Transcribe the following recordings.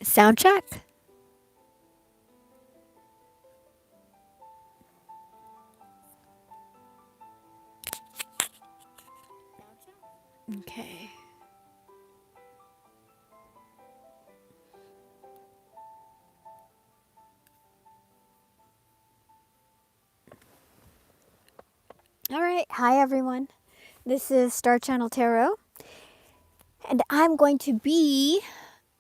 Sound check. Okay. All right. Hi, everyone. This is Star Channel Tarot, and I'm going to be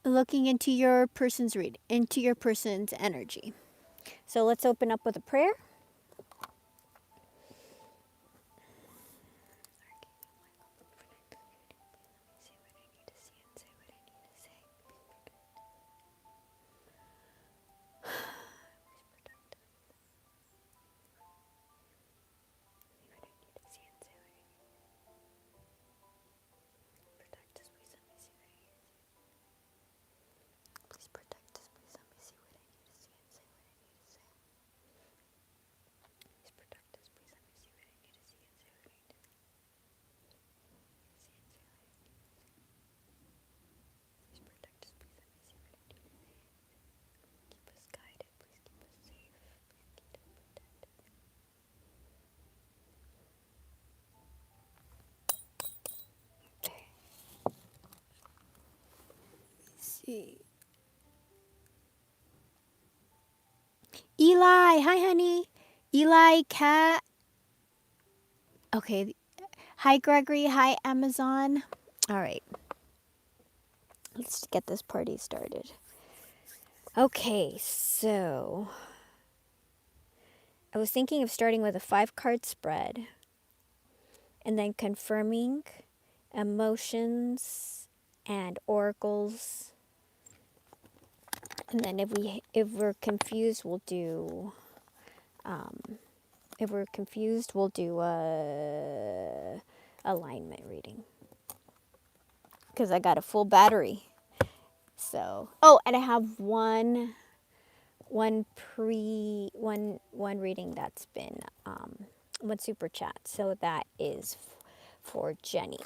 looking into your person's into your person's energy. So let's open up with a prayer. Please protect us. Please let me see what I need to see and say what I need to say. Please protect us. Please let me see what I need to see and say what I need to see and say what I need to see. Please protect us. Please let me see what I need to say. Keep us guided. Please keep us safe. Please keep us protected. Okay. Let's see. Eli, hi, honey. Eli, cat. Okay. Hi, Gregory. Hi, Amazon. All right. Let's get this party started. Okay, so I was thinking of starting with a 5-card spread and then confirming emotions and oracles. And then if we're confused, we'll do alignment reading, because I got a full battery. So, oh, and I have one reading that's been one super chat. So that is for Jenny.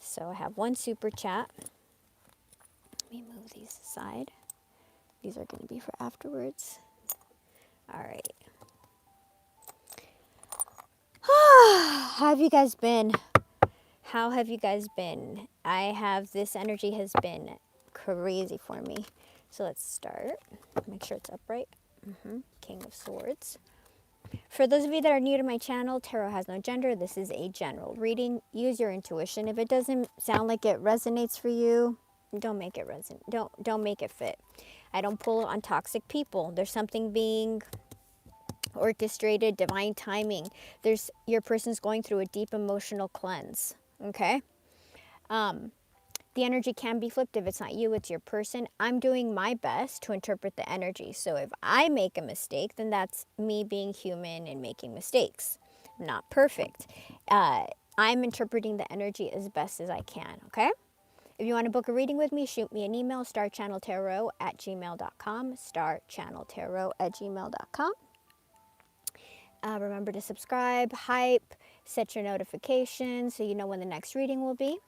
So I have one super chat. Let me move these aside. These are going to be for afterwards. All right. How have you guys been? How have you guys been? This energy has been crazy for me. So let's start. Make sure it's upright. King of Swords. For those of you that are new to my channel, tarot has no gender. This is a general reading. Use your intuition. If it doesn't sound like it resonates for you, don't make it resonate. Don't make it fit. I don't pull on toxic people. There's something being orchestrated, divine timing. Your person's going through a deep emotional cleanse. Okay? The energy can be flipped. If it's not you, it's your person. I'm doing my best to interpret the energy. So if I make a mistake, then that's me being human and making mistakes. I'm not perfect. I'm interpreting the energy as best as I can, okay? If you want to book a reading with me, shoot me an email, starchanneltarot@gmail.com, starchanneltarot@gmail.com. Remember to subscribe, hype, set your notifications so you know when the next reading will be.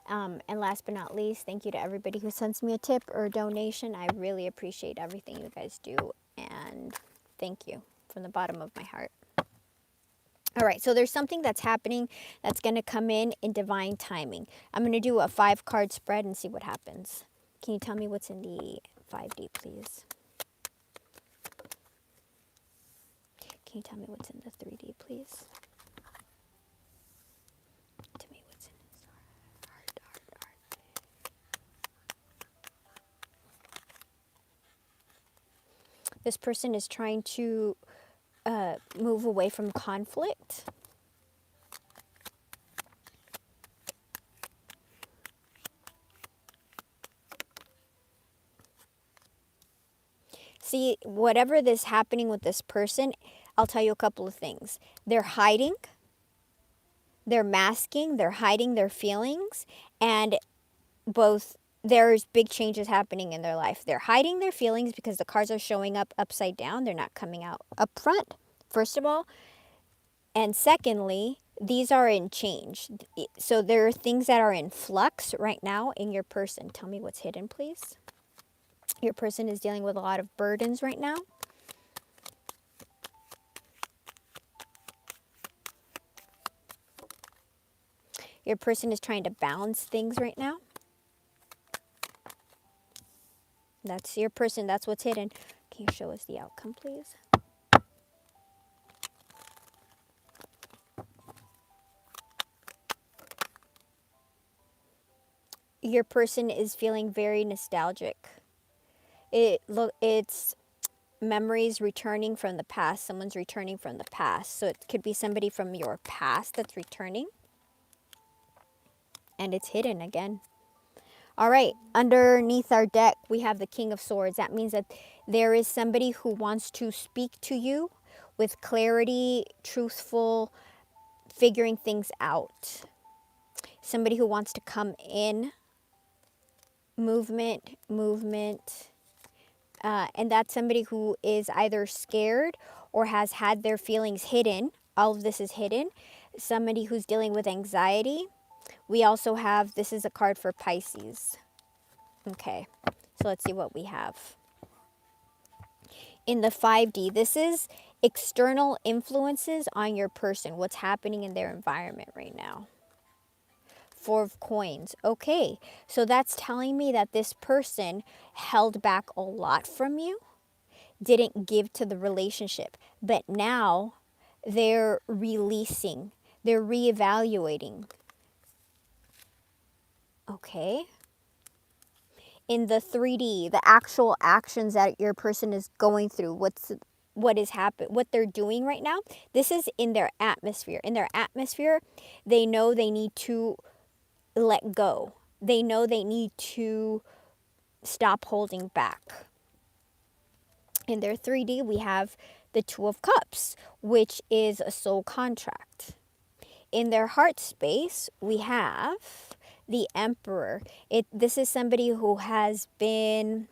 And last but not least, thank you to everybody who sends me a tip or a donation. I really appreciate everything you guys do. And thank you from the bottom of my heart. All right, so there's something that's happening that's going to come in divine timing. I'm going to do a 5-card spread and see what happens. Can you tell me what's in the 5D, please? Can you tell me what's in the 3D, please? To me, what's in this heart. This person is trying to move away from conflict. See, whatever is happening with this person, I'll tell you a couple of things. They're hiding. they're masking, they're hiding their feelings, and both there's big changes happening in their life. They're hiding their feelings because the cards are showing up upside down. They're not coming out up front, first of all. And secondly, these are in change. So there are things that are in flux right now in your person. Tell me what's hidden, please. Your person is dealing with a lot of burdens right now. Your person is trying to balance things right now. That's your person. That's what's hidden. Can you show us the outcome, please? Your person is feeling very nostalgic. It's memories returning from the past. Someone's returning from the past. So it could be somebody from your past that's returning. And it's hidden again. All right, underneath our deck, we have the King of Swords. That means that there is somebody who wants to speak to you with clarity, truthful, figuring things out. Somebody who wants to come in, movement, and that's somebody who is either scared or has had their feelings hidden. All of this is hidden. Somebody who's dealing with anxiety. We also have, this is a card for Pisces. Okay, so let's see what we have. In the 5D, this is external influences on your person, what's happening in their environment right now. 4 of Coins. Okay, so that's telling me that this person held back a lot from you, didn't give to the relationship, but now they're releasing, they're reevaluating. Okay. In the 3D, the actual actions that your person is going through, what is happening, what they're doing right now. This is in their atmosphere. In their atmosphere, they know they need to let go. They know they need to stop holding back. In their 3D, we have the 2 of Cups, which is a soul contract. In their heart space, we have the Emperor. This is somebody who has been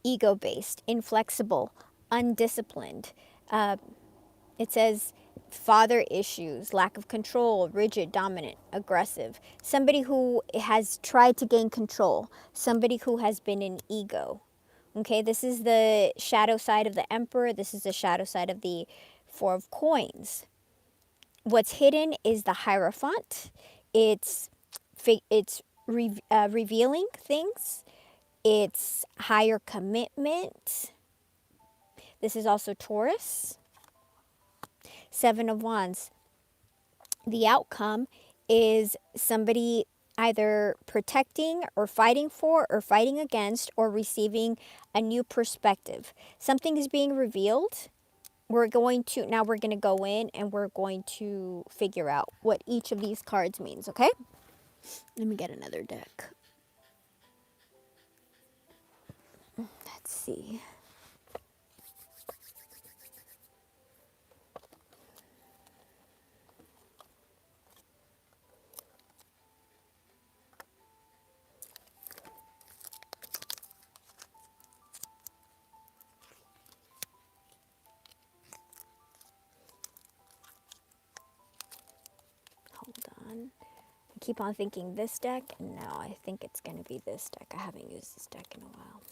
ego-based, inflexible, undisciplined. It says father issues, lack of control, rigid, dominant, aggressive. Somebody who has tried to gain control. Somebody who has been in ego. Okay, this is the shadow side of the Emperor. This is the shadow side of the 4 of Coins. What's hidden is the Hierophant. It's revealing things. It's higher commitment. This is also Taurus. 7 of Wands. The outcome is somebody either protecting or fighting for or fighting against or receiving a new perspective. Something is being revealed. We're going to go in and we're going to figure out what each of these cards means, okay? Let me get another deck. Let's see. Hold on. I keep on thinking this deck, and no, I think it's going to be this deck. I haven't used this deck in a while.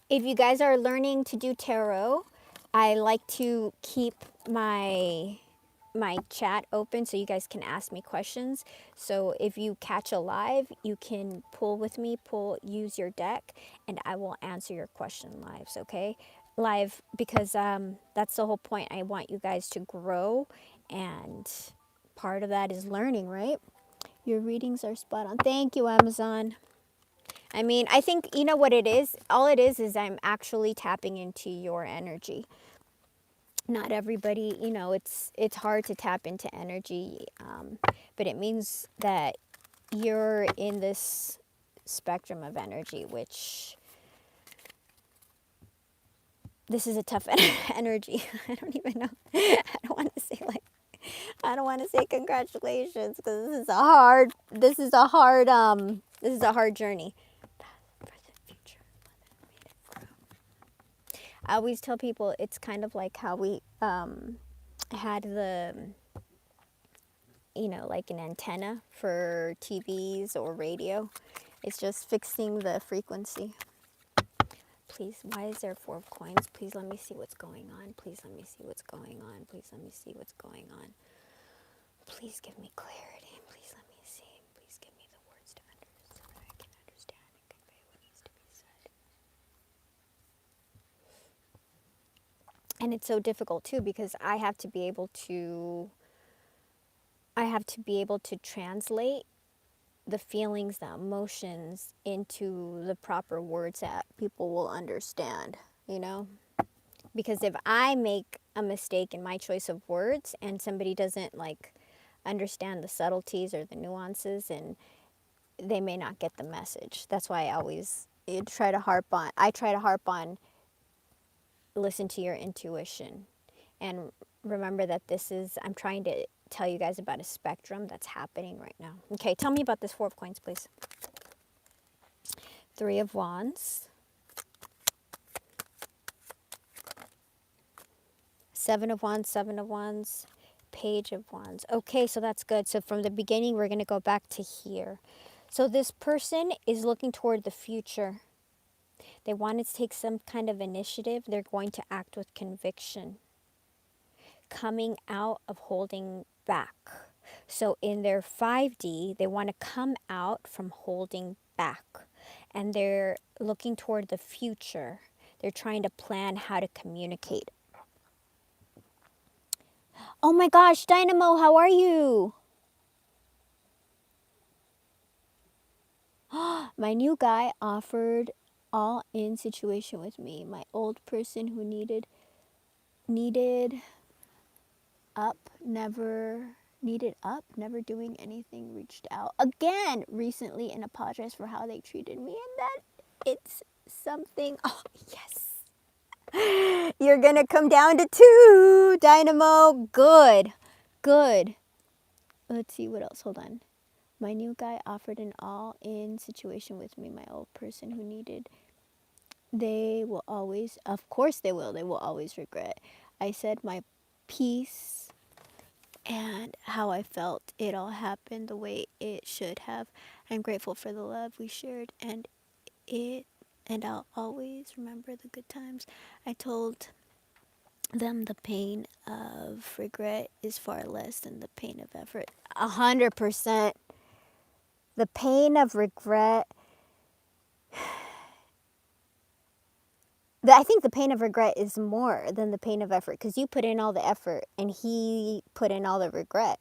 If you guys are learning to do tarot, I like to keep my chat open so you guys can ask me questions. So if you catch a live, you can pull with me, use your deck, and I will answer your question live, okay? Live, because that's the whole point. I want you guys to grow, and part of that is learning, right? Your readings are spot on. Thank you, Amazon. I mean, I think, you know what it is? All it is I'm actually tapping into your energy. Not everybody, you know, it's hard to tap into energy, but it means that you're in this spectrum of energy, which this is a tough energy. I don't even know. I don't want to say like, I don't want to say congratulations because this is a hard journey. For the future, I always tell people it's kind of like how we had the, like an antenna for TVs or radio. It's just fixing the frequency. Please, why is there 4 of coins? Please let me see what's going on. Please let me see what's going on. Please let me see what's going on. Please give me clarity. Please let me see. Please give me the words to understand so that I can understand and convey what needs to be said. And it's so difficult too because I have to be able to translate the feelings, the emotions into the proper words that people will understand, Because if I make a mistake in my choice of words and somebody doesn't like understand the subtleties or the nuances, and they may not get the message. That's why I try to harp on listen to your intuition and remember that I'm trying to tell you guys about a spectrum that's happening right now. Okay, tell me about this 4 of coins, please. 3 of wands. 7 of wands, 7 of wands, page of wands. Okay, so that's good. So from the beginning, we're going to go back to here. So this person is looking toward the future. They want to take some kind of initiative. They're going to act with conviction, coming out of holding back. So in their 5D, they want to come out from holding back. And they're looking toward the future. They're trying to plan how to communicate. Oh my gosh, Dynamo, how are you? My new guy offered all in situation with me. My old person who needed never doing anything, reached out again recently and apologized for how they treated me, and that it's something. Oh, yes. You're gonna come down to 2, Dynamo. Good. Let's see what else. Hold on. My new guy offered an all-in situation with me. My old person who needed. They will always, of course they will always regret. I said my piece and how I felt. It all happened the way it should have. I'm grateful for the love we shared and I'll always remember the good times. I told them the pain of regret is far less than the pain of effort. 100%. The pain of regret, I think the pain of regret is more than the pain of effort because you put in all the effort and he put in all the regret,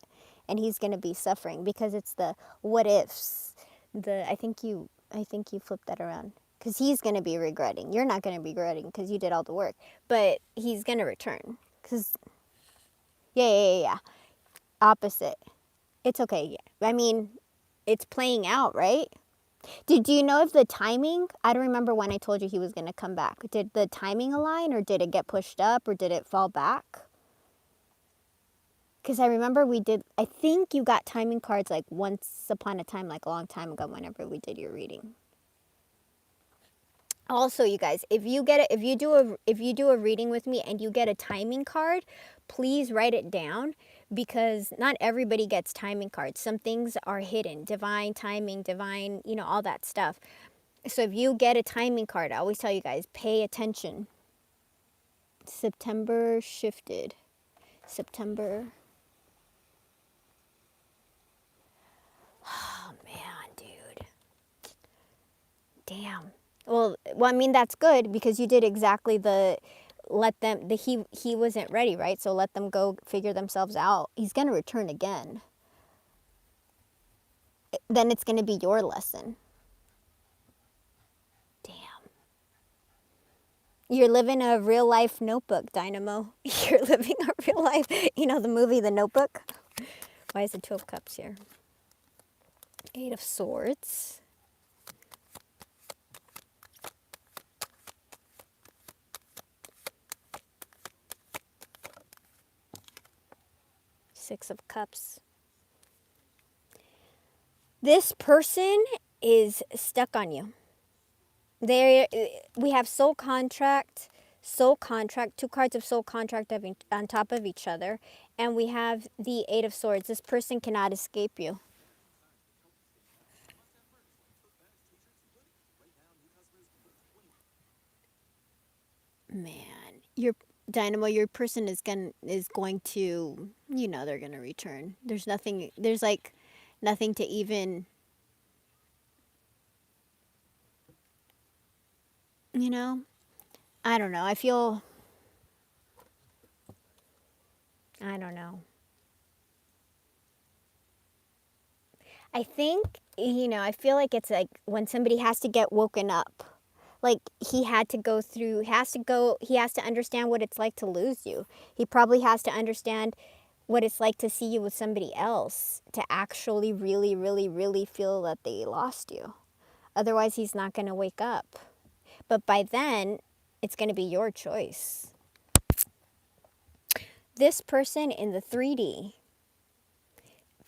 and he's going to be suffering because it's the what ifs. I think you flipped that around because he's going to be regretting. You're not going to be regretting because you did all the work, but he's going to return because yeah. Opposite. It's okay. Yeah. I mean, it's playing out, right? Do you know if the timing, I don't remember when I told you he was going to come back. Did the timing align, or did it get pushed up, or did it fall back? Because I remember I think you got timing cards like once upon a time, like a long time ago whenever we did your reading. Also, you guys, if you do a reading with me and you get a timing card, please write it down because not everybody gets timing cards. Some things are hidden, divine timing, divine, all that stuff. So if you get a timing card, I always tell you guys, pay attention. September shifted. September. Oh man, dude. Damn. Well, I mean, that's good because you did exactly he wasn't ready, right? So let them go figure themselves out. He's going to return again. Then it's going to be your lesson. Damn. You're living a real life Notebook, Dynamo. You're living a real life, the movie The Notebook? Why is the 2 of Cups here? 8 of Swords. Six of Cups. This person is stuck on you. We have soul contract, two cards of soul contract on top of each other, and we have the Eight of Swords. This person cannot escape you. Man, your Dynamo, your person is going to, they're gonna return. There's like nothing to even, I don't know. I don't know. I think, I feel like it's like when somebody has to get woken up. Like he has to understand what it's like to lose you. He probably has to understand what it's like to see you with somebody else, to actually really, really, really feel that they lost you. Otherwise, he's not going to wake up. But by then, it's going to be your choice. This person in the 3D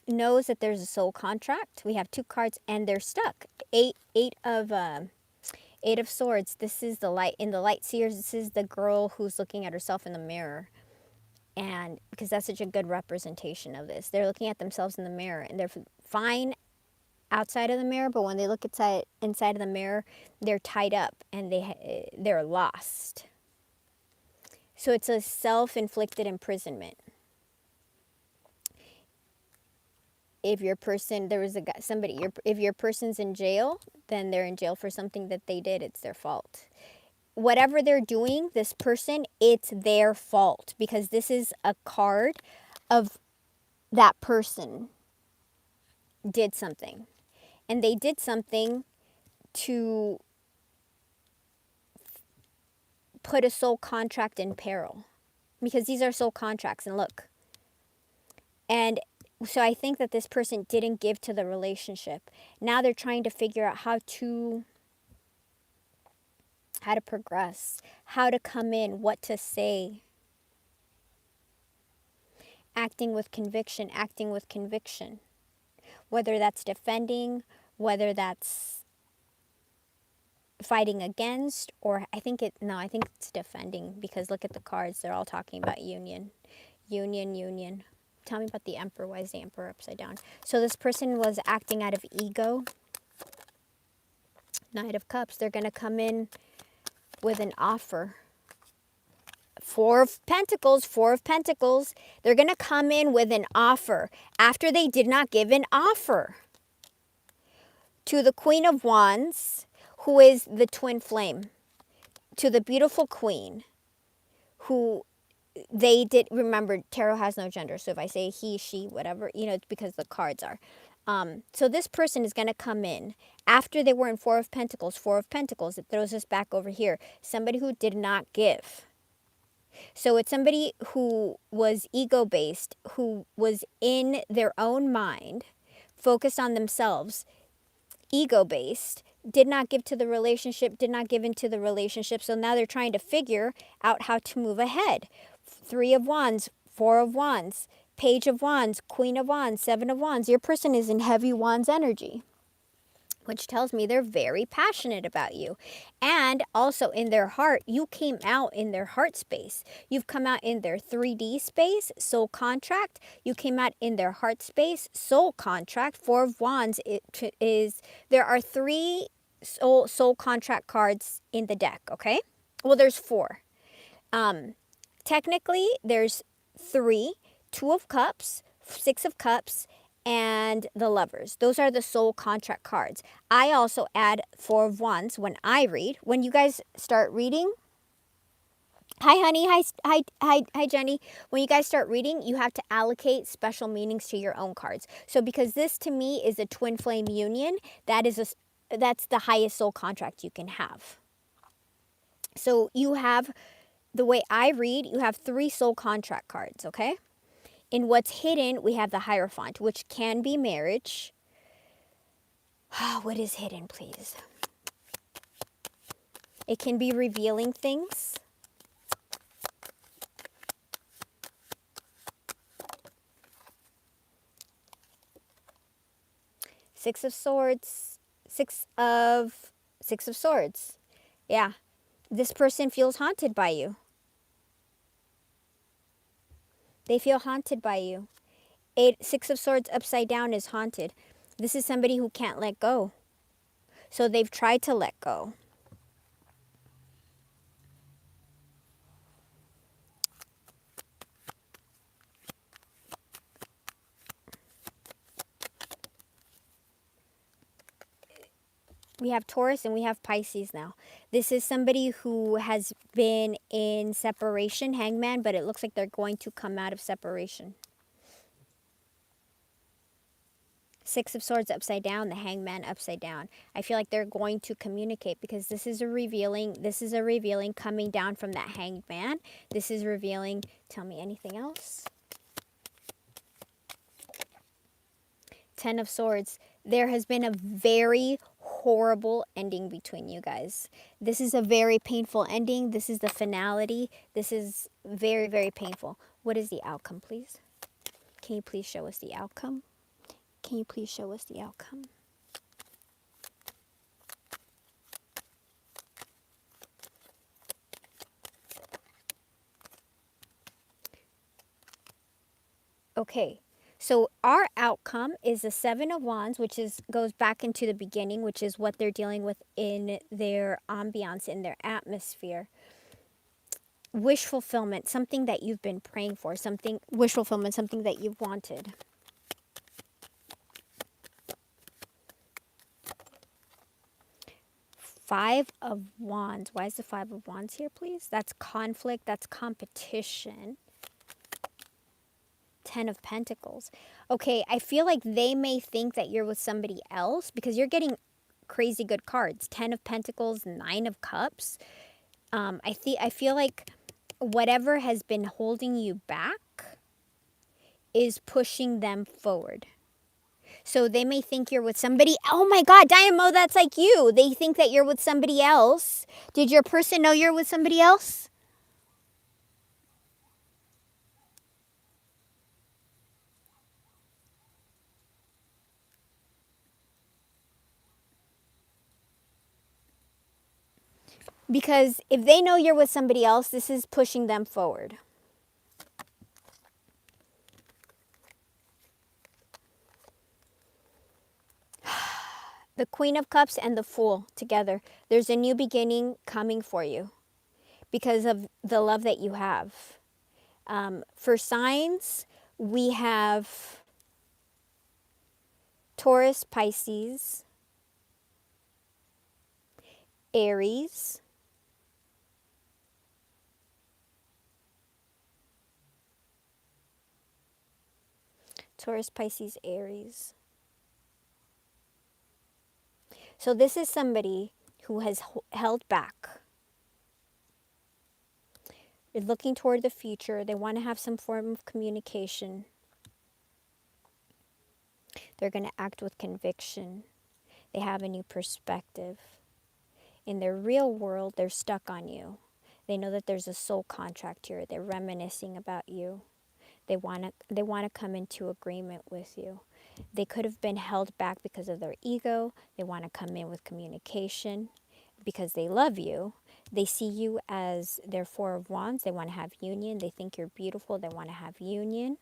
knows that there's a soul contract. We have two cards and they're stuck. Eight of Swords. This is the light. In the Light Seers, this is the girl who's looking at herself in the mirror. And because that's such a good representation of this. They're looking at themselves in the mirror and they're fine outside of the mirror, but when they look inside of the mirror, they're tied up and they're lost. So it's a self-inflicted imprisonment. If your person, if your person's in jail, then they're in jail for something that they did. It's their fault. Whatever they're doing, this person, it's their fault, because this is a card of that person did something. And they did something to put a soul contract in peril. Because these are soul contracts, and look. And so I think that this person didn't give to the relationship. Now they're trying to figure out how to progress, how to come in, what to say. Acting with conviction. Whether that's defending, whether that's fighting against, or I think it's defending, because look at the cards. They're all talking about union. Union. Tell me about the Emperor. Why is the Emperor upside down? So this person was acting out of ego. Knight of Cups. They're going to come in with an offer. Four of Pentacles. They're going to come in with an offer after they did not give an offer. To the Queen of Wands, who is the twin flame. To the beautiful Queen, who they did, remember, tarot has no gender. So if I say he, she, whatever, it's because the cards are. So this person is going to come in after they were in Four of Pentacles. It throws us back over here. Somebody who did not give. So it's somebody who was ego-based, who was in their own mind, focused on themselves, ego-based, did not give to the relationship, did not give into the relationship. So now they're trying to figure out how to move ahead. Three of Wands, Four of Wands, Page of Wands, Queen of Wands, Seven of Wands. Your person is in heavy Wands energy, which tells me they're very passionate about you. And also in their heart, you came out in their heart space. You've come out in their 3D space, soul contract. You came out in their heart space, soul contract. Four of Wands there are three soul contract cards in the deck, okay? Well, there's four. Technically, there's three. Two of Cups, Six of Cups, and the Lovers. Those are the soul contract cards. I also add Four of Wands when I read. When you guys start reading, hi honey, hi Jenny. When you guys start reading, you have to allocate special meanings to your own cards. So because this to me is a twin flame union, that's the highest soul contract you can have. So you have, the way I read, you have three soul contract cards, okay? In what's hidden, we have the Hierophant, which can be marriage. What is hidden, please? It can be revealing things. Six of Swords, Six of Swords. Yeah, this person feels haunted by you. They feel haunted by you. Six of Swords upside down is haunted. This is somebody who can't let go. So they've tried to let go. We have Taurus and we have Pisces now. This is somebody who has been in separation, Hangman, but it looks like they're going to come out of separation. Six of Swords upside down, the Hangman upside down. I feel like they're going to communicate because this is a revealing coming down from that Hangman. This is revealing. Tell me anything else. Ten of Swords. There has been a very horrible ending between you guys. This is a very painful ending. This is the finality. This is very, very painful. What is the outcome, please? Can you please show us the outcome? Can you please show us the outcome? Okay. So our outcome is the Seven of Wands, which goes back into the beginning, which is what they're dealing with in their ambiance, in their atmosphere. Wish fulfillment, something that you've been praying for, wish fulfillment, something that you've wanted. Five of Wands. Why is the Five of Wands here, please? That's conflict, that's competition. Ten of Pentacles. Okay, I feel like they may think that you're with somebody else because you're getting crazy good cards. Ten of Pentacles, Nine of Cups. I feel like whatever has been holding you back is pushing them forward. So they may think you're with somebody. Oh my God, Dynamo, that's like you. They think that you're with somebody else. Did your person know you're with somebody else? Because if they know you're with somebody else, this is pushing them forward. The Queen of Cups and the Fool together. There's a new beginning coming for you because of the love that you have. For signs, we have Taurus, Pisces, Aries, Taurus, Pisces, Aries. So this is somebody who has held back. They're looking toward the future. They want to have some form of communication. They're going to act with conviction. They have a new perspective. In their real world, they're stuck on you. They know that there's a soul contract here. They're reminiscing about you. They want to come into agreement with you. They could have been held back because of their ego. They want to come in with communication because they love you. They see you as their Four of Wands. They want to have union. They think you're beautiful. They want to have union.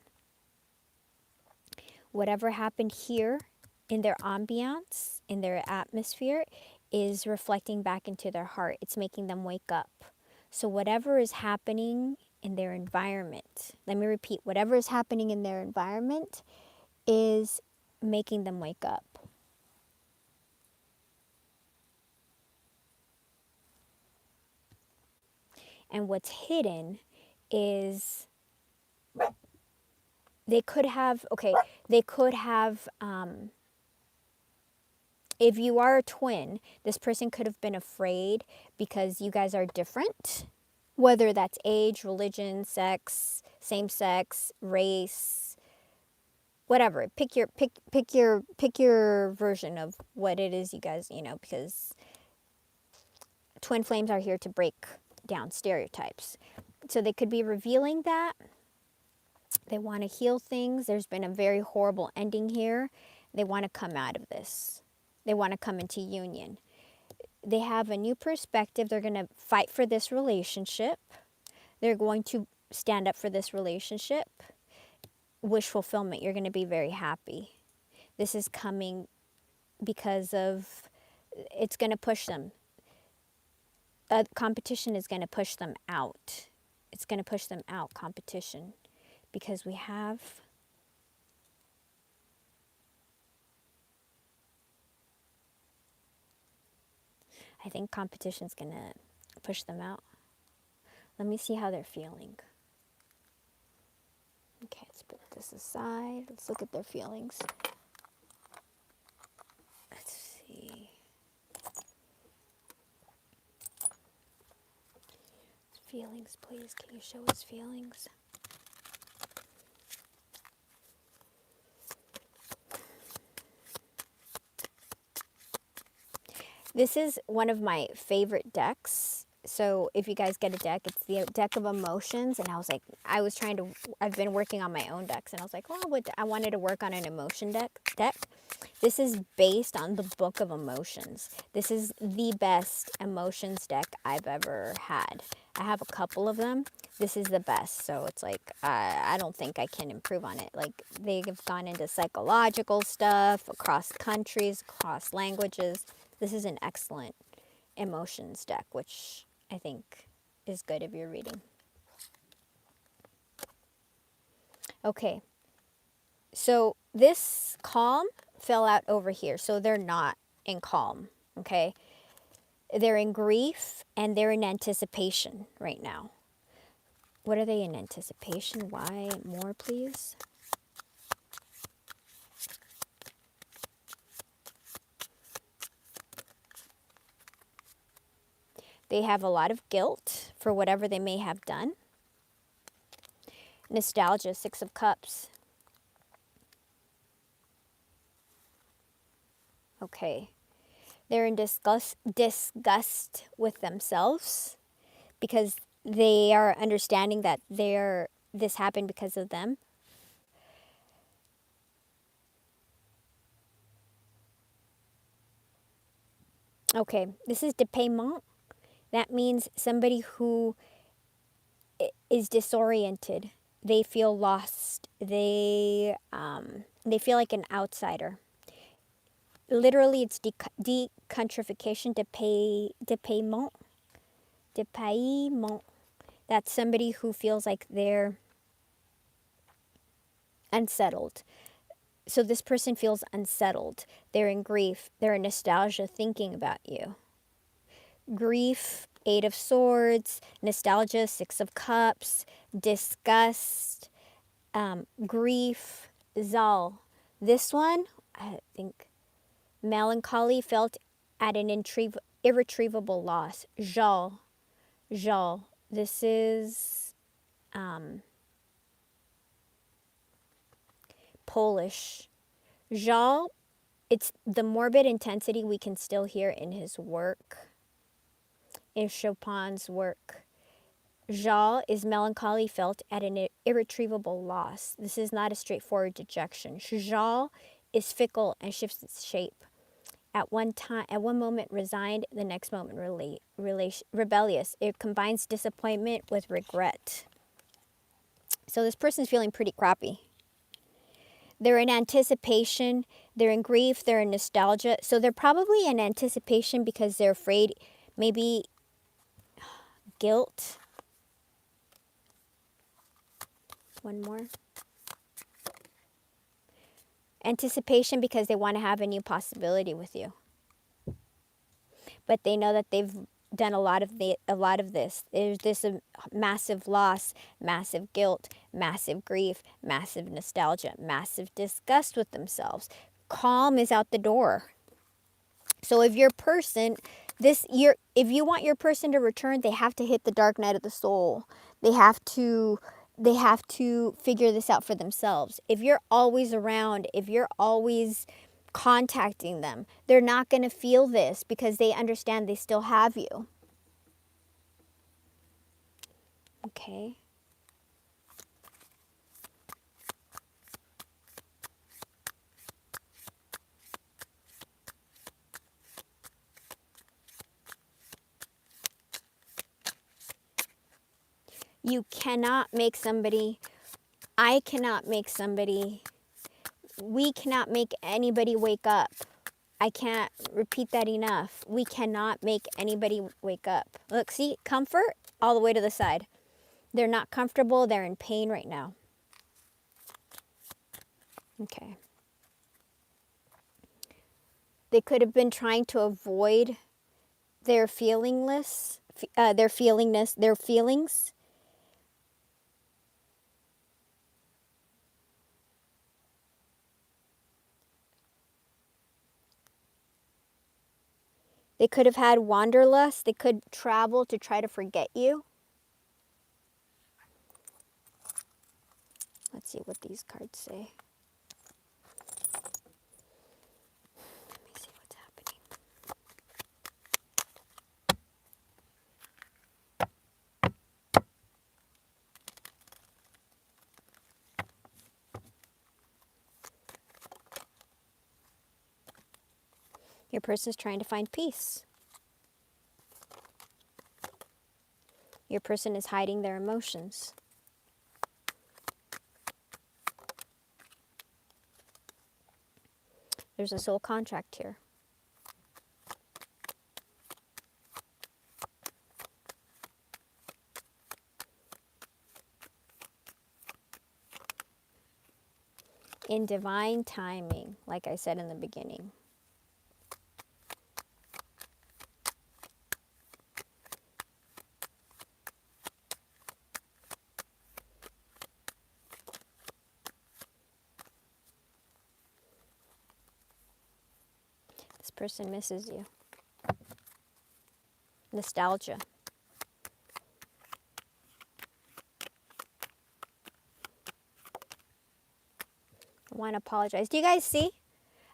Whatever happened here in their ambiance, in their atmosphere, is reflecting back into their heart. It's making them wake up. So whatever is happening in their environment, let me repeat, whatever is happening in their environment is making them wake up. And what's hidden is they could have, if you are a twin, this person could have been afraid because you guys are different, whether that's age, religion, sex, same sex, race, whatever. Pick your version of what it is you guys, because twin flames are here to break down stereotypes. So they could be revealing that. They want to heal things. There's been a very horrible ending here. They want to come out of this. They want to come into union. They have a new perspective. They're going to fight for this relationship. They're going to stand up for this relationship. Wish fulfillment. You're going to be very happy. This is coming because of, it's going to push them. Competition is going to push them out. It's going to push them out, competition. Because we have, I think competition's going to push them out. Let me see how they're feeling. Okay, let's put this aside. Let's look at their feelings. Let's see. Feelings, please. Can you show us feelings? This is one of my favorite decks. So if you guys get a deck, it's the deck of emotions. And I was like, I've been working on my own decks. And I was like, well, I wanted to work on an emotion deck. This is based on the Book of Emotions. This is the best emotions deck I've ever had. I have a couple of them. This is the best. So it's like, I don't think I can improve on it. Like, they've gone into psychological stuff across countries, across languages. This is an excellent emotions deck, which I think is good if you're reading. Okay. So this calm fell out over here. So they're not in calm, okay? They're in grief and they're in anticipation right now. What are they in anticipation? Why? More, please. They have a lot of guilt for whatever they may have done. Nostalgia, Six of Cups. Okay. They're in disgust with themselves because they are understanding that this happened because of them. Okay, this is dépaiement. That means somebody who is disoriented. They feel lost. They feel like an outsider. Literally, it's decontrification, dépaiement. Dépaiement. That's somebody who feels like they're unsettled. So this person feels unsettled. They're in grief. They're in nostalgia thinking about you. Grief, Eight of Swords. Nostalgia, Six of Cups. Disgust. Grief, Zal. This one, I think, melancholy, felt at an irretrievable loss. Żal. This is Polish. Żal, it's the morbid intensity we can still hear in his work, in Chopin's work. Żal is melancholy felt at an irretrievable loss. This is not a straightforward dejection. Żal is fickle and shifts its shape. At one moment resigned, the next moment rebellious. It combines disappointment with regret. So this person's feeling pretty crappy. They're in anticipation, they're in grief, they're in nostalgia. So they're probably in anticipation because they're afraid, maybe guilt. One more. Anticipation because they want to have a new possibility with you. But they know that they've done a lot of this. There's this massive loss, massive guilt, massive grief, massive nostalgia, massive disgust with themselves. Calm is out the door. So if your person, if you want your person to return, they have to hit the dark night of the soul. They have to figure this out for themselves. If you're always around, if you're always contacting them, they're not going to feel this because they understand they still have you. Okay. You cannot make somebody, I cannot make somebody, we cannot make anybody wake up. I can't repeat that enough. We cannot make anybody wake up. Look, see, comfort all the way to the side. They're not comfortable. They're in pain right now. Okay. They could have been trying to avoid their feelingness, their feelings. They could have had wanderlust. They could travel to try to forget you. Let's see what these cards say. Let me see what's happening. Your person's trying to find peace. Your person is hiding their emotions. There's a soul contract here. In divine timing, like I said in the beginning. This person misses you. Nostalgia. I want to apologize. Do you guys see?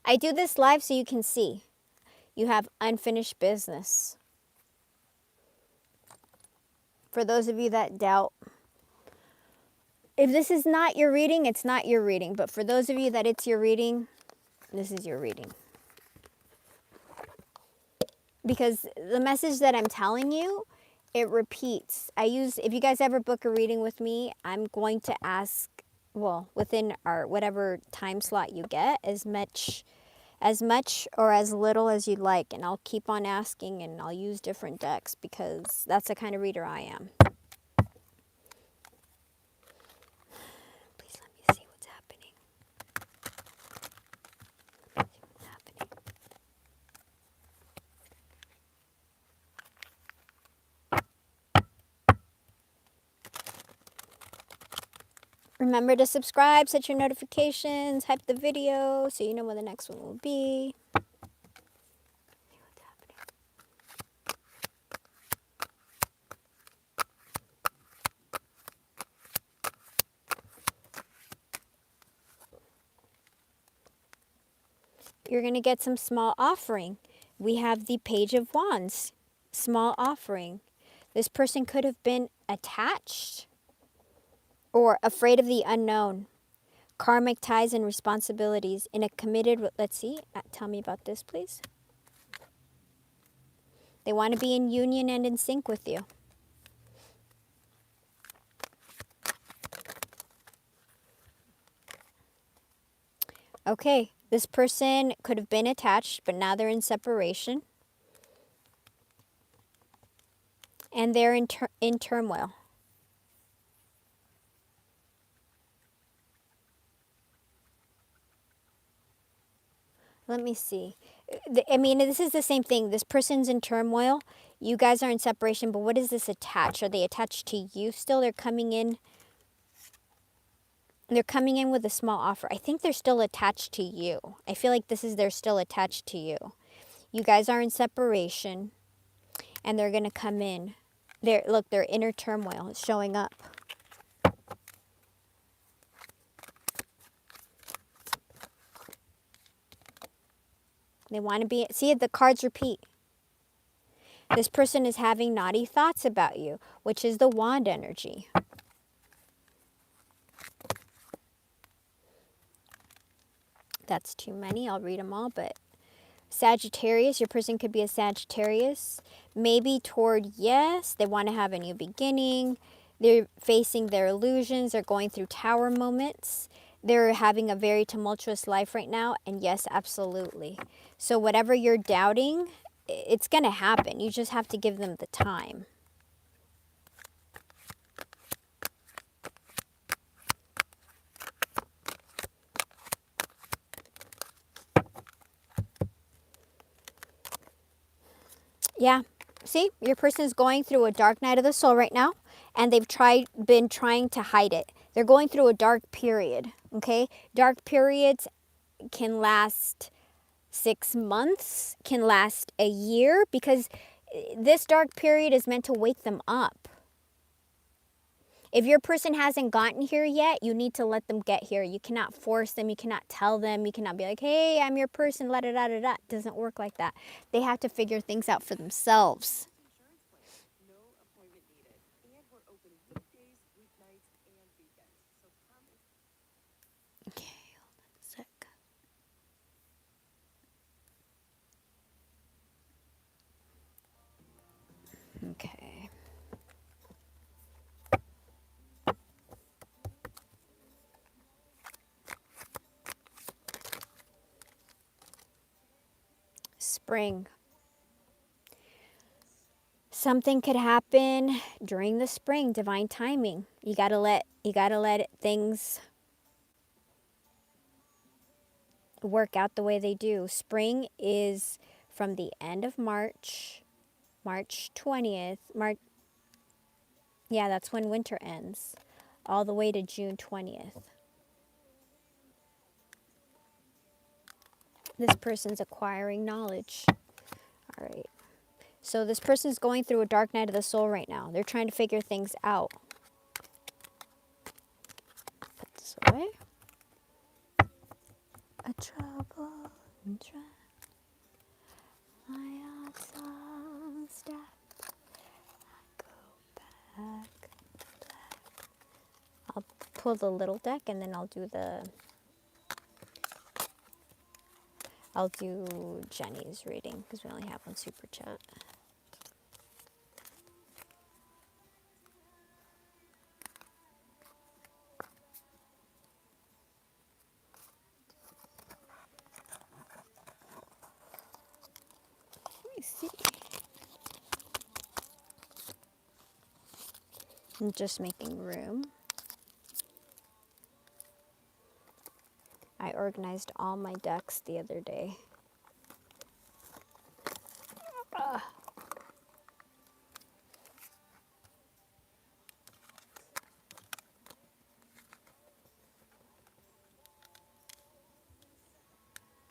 I do this live so you can see. You have unfinished business. For those of you that doubt, if this is not your reading, it's not your reading. But for those of you that it's your reading, this is your reading. Because the message that I'm telling you, it repeats. If you guys ever book a reading with me, I'm going to ask, well, within our whatever time slot you get, as much or as little as you'd like. And I'll keep on asking, and I'll use different decks because that's the kind of reader I am. Please let me see what's happening. Remember to subscribe, set your notifications, hype the video so you know when the next one will be. You're going to get some small offering. We have the Page of Wands, small offering. This person could have been attached or afraid of the unknown. Karmic ties and responsibilities in a committed, let's see, tell me about this, please. They want to be in union and in sync with you. Okay, this person could have been attached, but now they're in separation. And they're in turmoil. Let me see. I mean, this is the same thing. This person's in turmoil. You guys are in separation, but what is this attached? Are they attached to you still? They're coming in with a small offer. I think they're still attached to you. I feel like they're still attached to you. You guys are in separation, and they're going to come in. Look, their inner turmoil is showing up. They want to be, see, the cards repeat. This person is having naughty thoughts about you, which is the wand energy. That's too many. I'll read them all, but Sagittarius, your person could be a Sagittarius. Maybe toward yes, they want to have a new beginning. They're facing their illusions. They're going through tower moments. They're having a very tumultuous life right now. And yes, absolutely. So whatever you're doubting, it's going to happen. You just have to give them the time. Yeah. See, your person is going through a dark night of the soul right now, and they've been trying to hide it. They're going through a dark period, okay? Dark periods can last 6 months, can last a year, because this dark period is meant to wake them up. If your person hasn't gotten here yet, you need to let them get here. You cannot force them. You cannot tell them. You cannot be like, hey, I'm your person, la da da da da. It doesn't work like that. They have to figure things out for themselves. Okay, hold on a sec. Okay. Spring. Something could happen during the spring, divine timing. You gotta let things work out the way they do. Spring is from the end of March, March 20th. Yeah, that's when winter ends, all the way to June 20th. This person's acquiring knowledge. All right. So this person's going through a dark night of the soul right now. They're trying to figure things out. Put this away. A trouble and try my awesome step. I go back. I'll pull the little deck and then I'll do Jenny's reading because we only have one super chat. Let me see. I'm just making room. I organized all my decks the other day.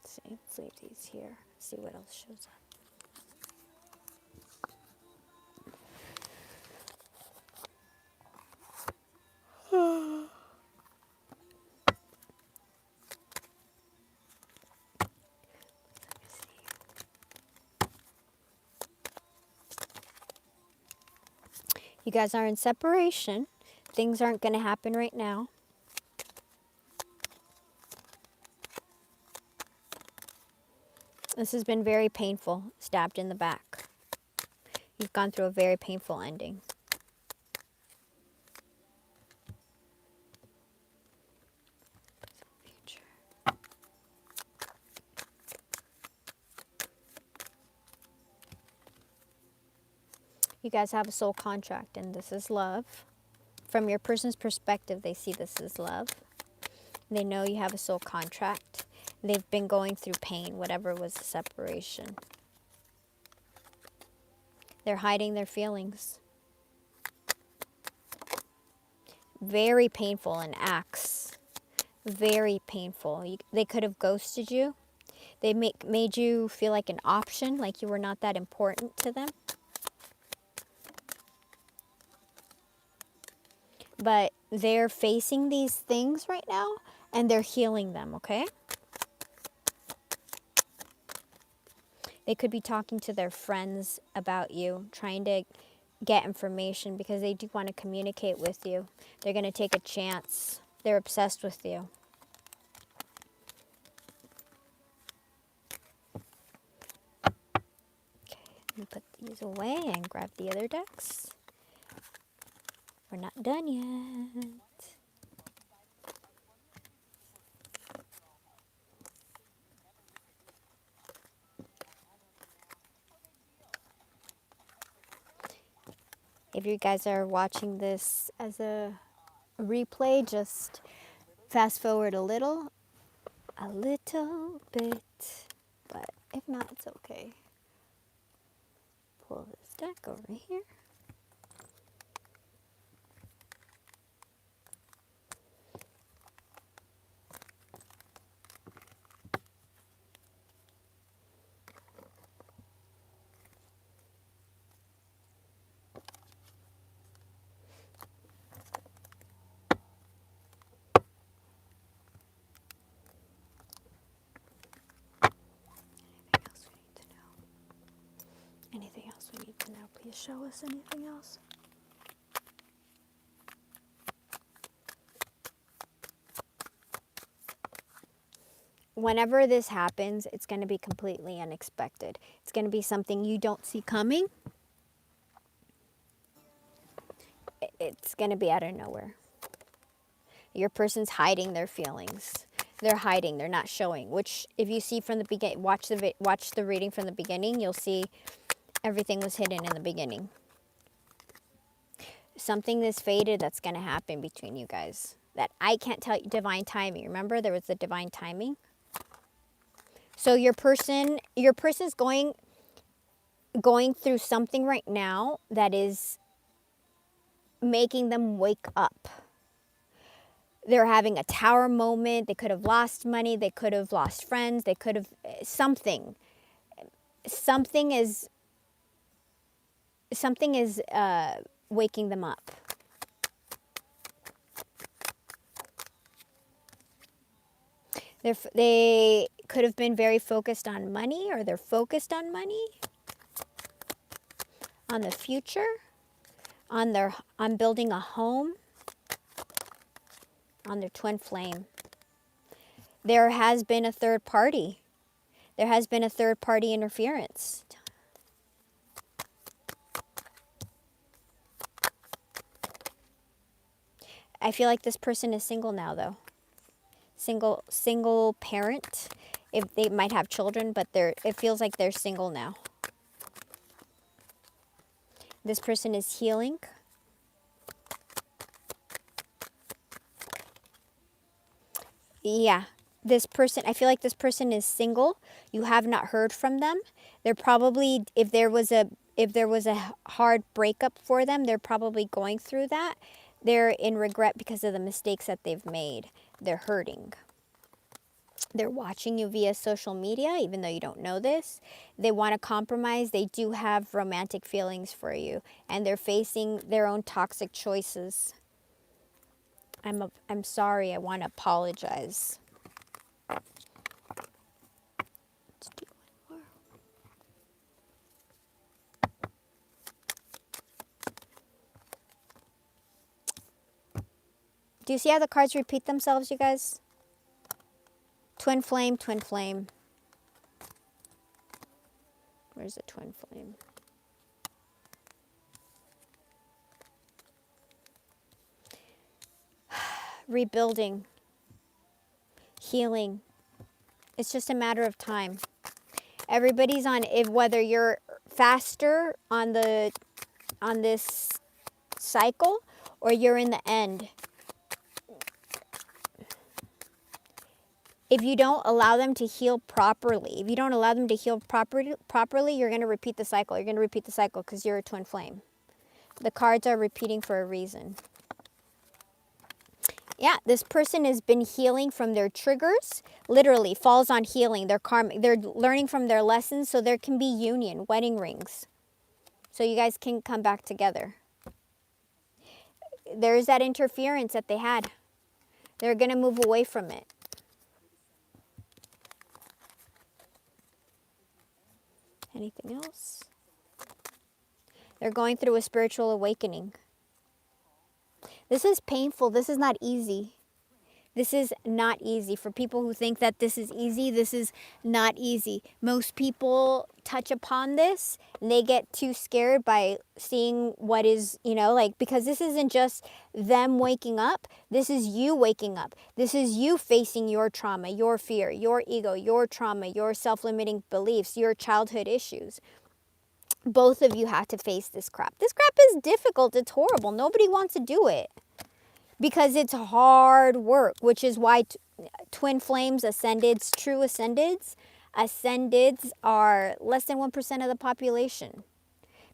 Let's see, let's leave these here. See what else shows up. You guys are in separation. Things aren't going to happen right now. This has been very painful, stabbed in the back. You've gone through a very painful ending. You guys have a soul contract, and this is love. From your person's perspective, they see this as love. They know you have a soul contract. They've been going through pain, whatever was the separation. They're hiding their feelings. Very painful in acts. Very painful. They could have ghosted you. They made you feel like an option, like you were not that important to them. But they're facing these things right now, and they're healing them, okay? They could be talking to their friends about you, trying to get information because they do want to communicate with you. They're going to take a chance. They're obsessed with you. Okay, let me put these away and grab the other decks. We're not done yet. If you guys are watching this as a replay, just fast forward a little bit. But if not, it's okay. Pull this deck over here. Anything else we need to know? Please show us anything else. Whenever this happens, it's going to be completely unexpected. It's going to be something you don't see coming. It's going to be out of nowhere. Your person's hiding their feelings. They're hiding. They're not showing. Which, if you see from the beginning, watch the reading from the beginning. You'll see everything was hidden in the beginning. Something is fated that's going to happen between you guys that I can't tell you. Divine timing. Remember, there was the divine timing. So your person's going through something right now that is making them wake up. They're having a tower moment. They could have lost money. They could have lost friends. They could have something. Something is waking them up. They could have been very focused on money, or they're focused on money, on the future, on building a home, on their twin flame. There has been a third party. There has been a third party interference. I feel like this person is single now, though. Single parent. If they might have children, but it feels like they're single now. This person is healing. Yeah, this person, I feel like this person is single. You have not heard from them. They're probably, if there was a hard breakup for them, they're probably going through that. They're in regret because of the mistakes that they've made. They're hurting. They're watching you via social media, even though you don't know this. They want to compromise. They do have romantic feelings for you, and they're facing their own toxic choices. I'm sorry. I want to apologize. Let's do one more. Do you see how the cards repeat themselves, you guys? Twin flame, twin flame. Where's the twin flame? Rebuilding. Healing. It's just a matter of time. Everybody's on, whether you're faster on this cycle or you're in the end. If you don't allow them to heal properly, you're going to repeat the cycle. You're going to repeat the cycle because you're a twin flame. The cards are repeating for a reason. Yeah, this person has been healing from their triggers. Literally, falls on healing. They're karmic. They're learning from their lessons, so there can be union, wedding rings. So you guys can come back together. There's that interference that they had. They're going to move away from it. Anything else? They're going through a spiritual awakening. This is painful. This is not easy. This is not easy. For people who think that this is easy, this is not easy. Most people touch upon this and they get too scared by seeing what is, like, because this isn't just them waking up. This is you waking up. This is you facing your trauma, your fear, your ego, your trauma, your self-limiting beliefs, your childhood issues. Both of you have to face this crap. This crap is difficult. It's horrible. Nobody wants to do it because it's hard work, which is why twin flames, ascendids, true ascendids are less than 1% of the population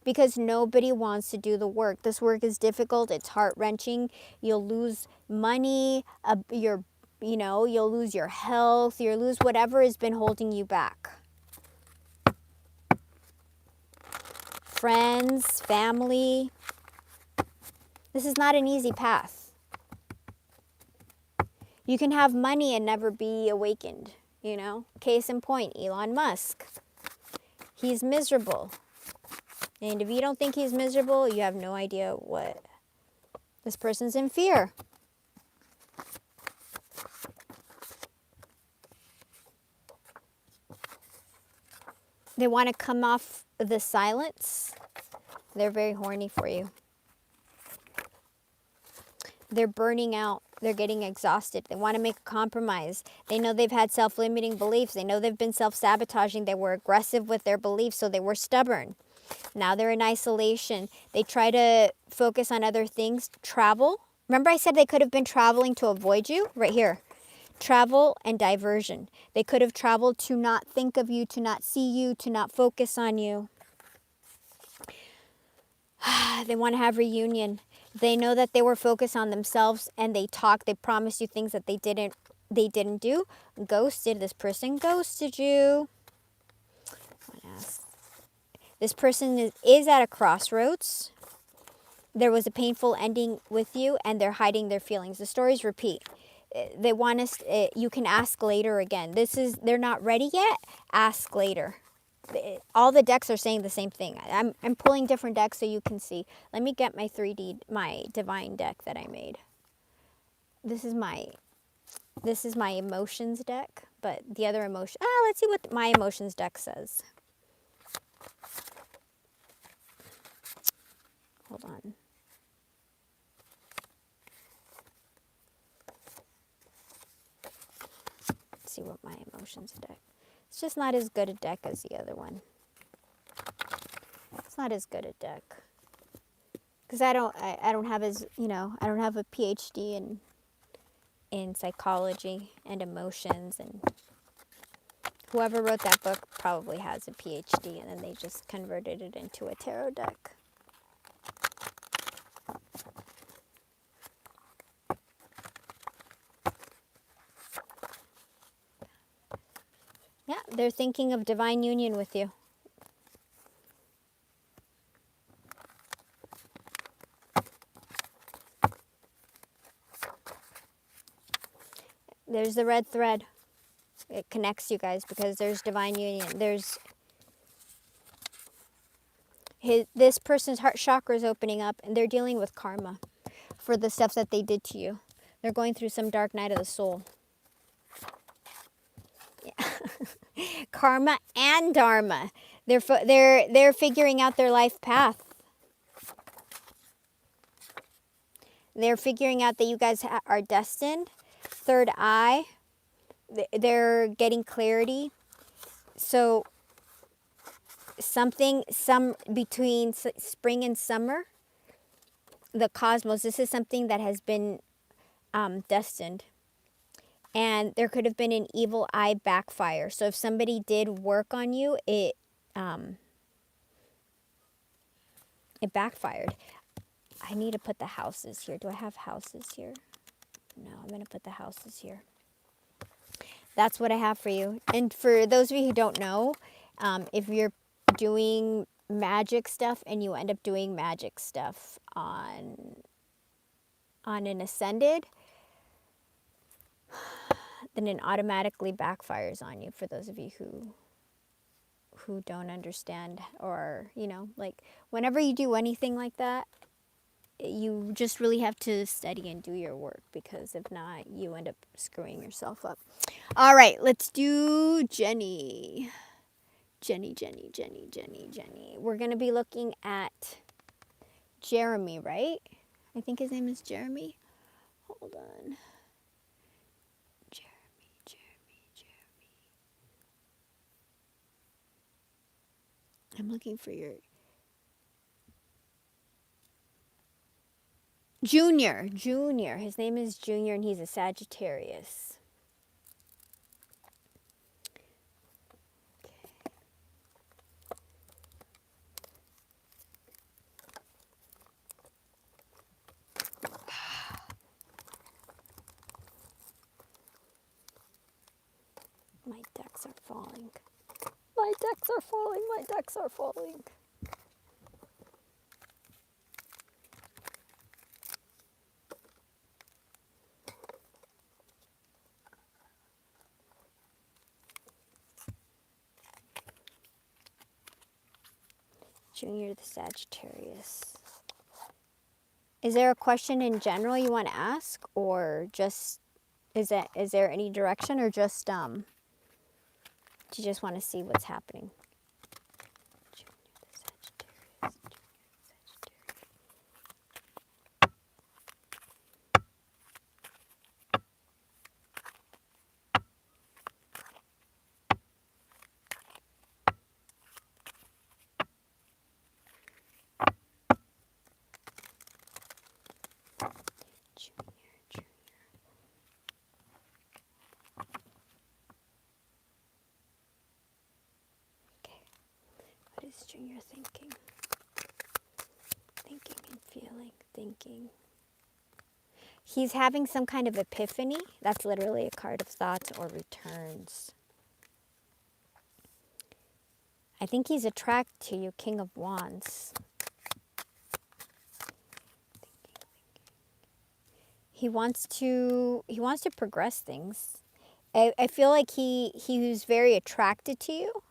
because nobody wants to do the work. This work is difficult. It's heart-wrenching. You'll lose money, you'll lose your health, you'll lose whatever has been holding you back. Friends, family. This is not an easy path. You can have money and never be awakened, Case in point, Elon Musk. He's miserable. And if you don't think he's miserable, you have no idea what. This person's in fear. They want to come off the silence. They're very horny for you. They're burning out. They're getting exhausted. They want to make a compromise. They know they've had self-limiting beliefs. They know they've been self-sabotaging. They were aggressive with their beliefs, so they were stubborn. Now they're in isolation. They try to focus on other things. Travel. Remember I said they could have been traveling to avoid you? Right here. Travel and diversion. They could have traveled to not think of you, to not see you, to not focus on you. They want to have reunion. They know that they were focused on themselves and they promised you things that they didn't do. Ghosted. This person ghosted you. This person is at a crossroads. There was a painful ending with you and they're hiding their feelings. The stories repeat. They want us, you can ask later again. They're not ready yet. Ask later. All the decks are saying the same thing. I'm pulling different decks so you can see. Let me get my my divine deck that I made. This is my emotions deck, but the other emotion. Let's see what my emotions deck says. Hold on. Let's see what my emotions deck. It's just not as good a deck as the other one. It's not as good a deck. Because I don't have I don't have a PhD in psychology and emotions, and whoever wrote that book probably has a PhD and then they just converted it into a tarot deck. Yeah, they're thinking of divine union with you. There's the red thread. It connects you guys because there's divine union. This person's heart chakra is opening up and they're dealing with karma for the stuff that they did to you. They're going through some dark night of the soul. Yeah. Karma and dharma. They're figuring out their life path. They're figuring out that you guys are destined. Third eye. They're getting clarity. So between spring and summer, the cosmos, this is something that has been destined. And there could have been an evil eye backfire. So if somebody did work on you, it backfired. I need to put the houses here. Do I have houses here? No, I'm going to put the houses here. That's what I have for you. And for those of you who don't know, if you're doing magic stuff and you end up doing magic stuff on an ascended, then it automatically backfires on you. For those of you who don't understand, or like whenever you do anything like that, you just really have to study and do your work, because if not, you end up screwing yourself up. All right, let's do Jenny. Jenny. We're going to be looking at Jeremy, right? I think his name is Jeremy. Hold on. Jeremy. I'm looking for your... Junior. His name is Junior, and he's a Sagittarius. My decks are falling. My decks are falling. Junior the Sagittarius. Is there a question in general you want to ask, or just is there any direction, or just do you just want to see what's happening? Junior the Sagittarius. What is Junior thinking? Thinking and feeling, thinking. He's having some kind of epiphany. That's literally a card of thoughts or returns. I think he's attracted to you, King of Wands. He wants to progress things. I feel like he was very attracted to you,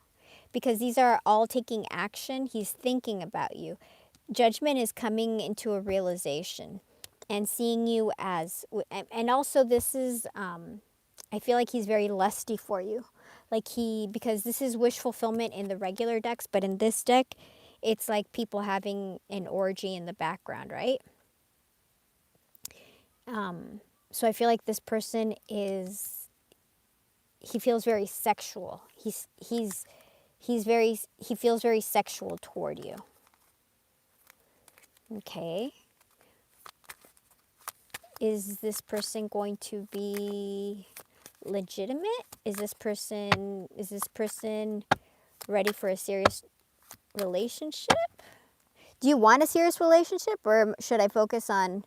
because these are all taking action. He's thinking about you. Judgment is coming into a realization and seeing you as, and also this is, I feel like he's very lusty for you. Like because this is wish fulfillment in the regular decks, but in this deck, it's like people having an orgy in the background, right? So I feel like this person he feels very sexual. He feels very sexual toward you. Okay. Is this person going to be legitimate? Is this person ready for a serious relationship? Do you want a serious relationship, or should I focus on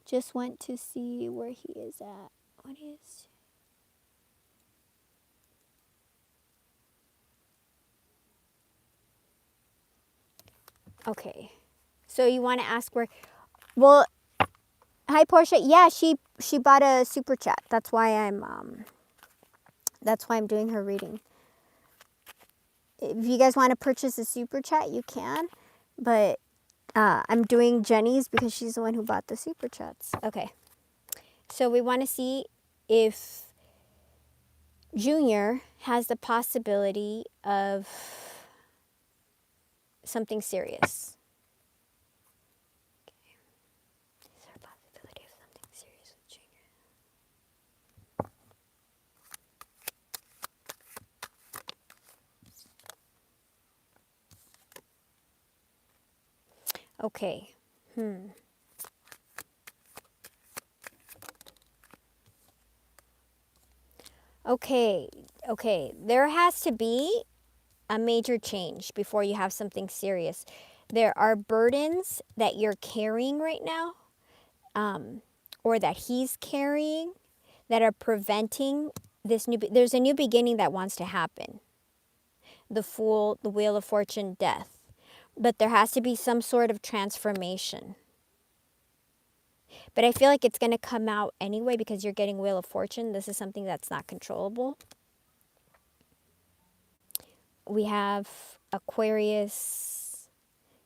just want to see where he is at. What is... Okay. So you want to ask where... Well, hi Portia. Yeah, she bought a super chat. That's why I'm doing her reading. If you guys want to purchase a super chat, you can. But I'm doing Jenny's because she's the one who bought the super chats. Okay. So we want to see if Junior has the possibility of something serious. Okay. Is there a possibility of something serious with Junior? Okay. Okay. There has to be a major change before you have something serious. There are burdens that you're carrying right now, or that he's carrying, that are preventing this there's a new beginning that wants to happen. The Fool, the Wheel of Fortune, Death. But there has to be some sort of transformation. But I feel like it's going to come out anyway because you're getting Wheel of Fortune. This is something that's not controllable. We have Aquarius,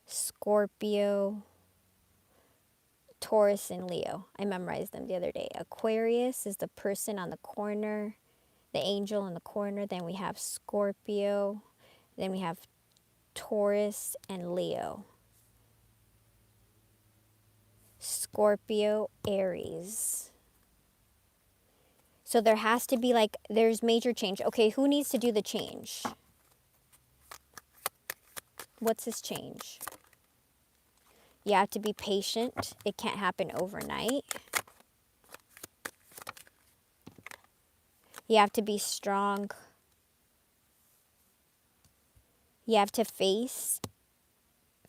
Scorpio, Taurus, and Leo. I memorized them the other day. Aquarius is the person on the corner, the angel in the corner. Then we have Scorpio. Then we have Taurus and Leo. Scorpio, Aries. So there has to be like, there's major change. Okay, who needs to do the change? What's this change? You have to be patient. It can't happen overnight. You have to be strong. You have to face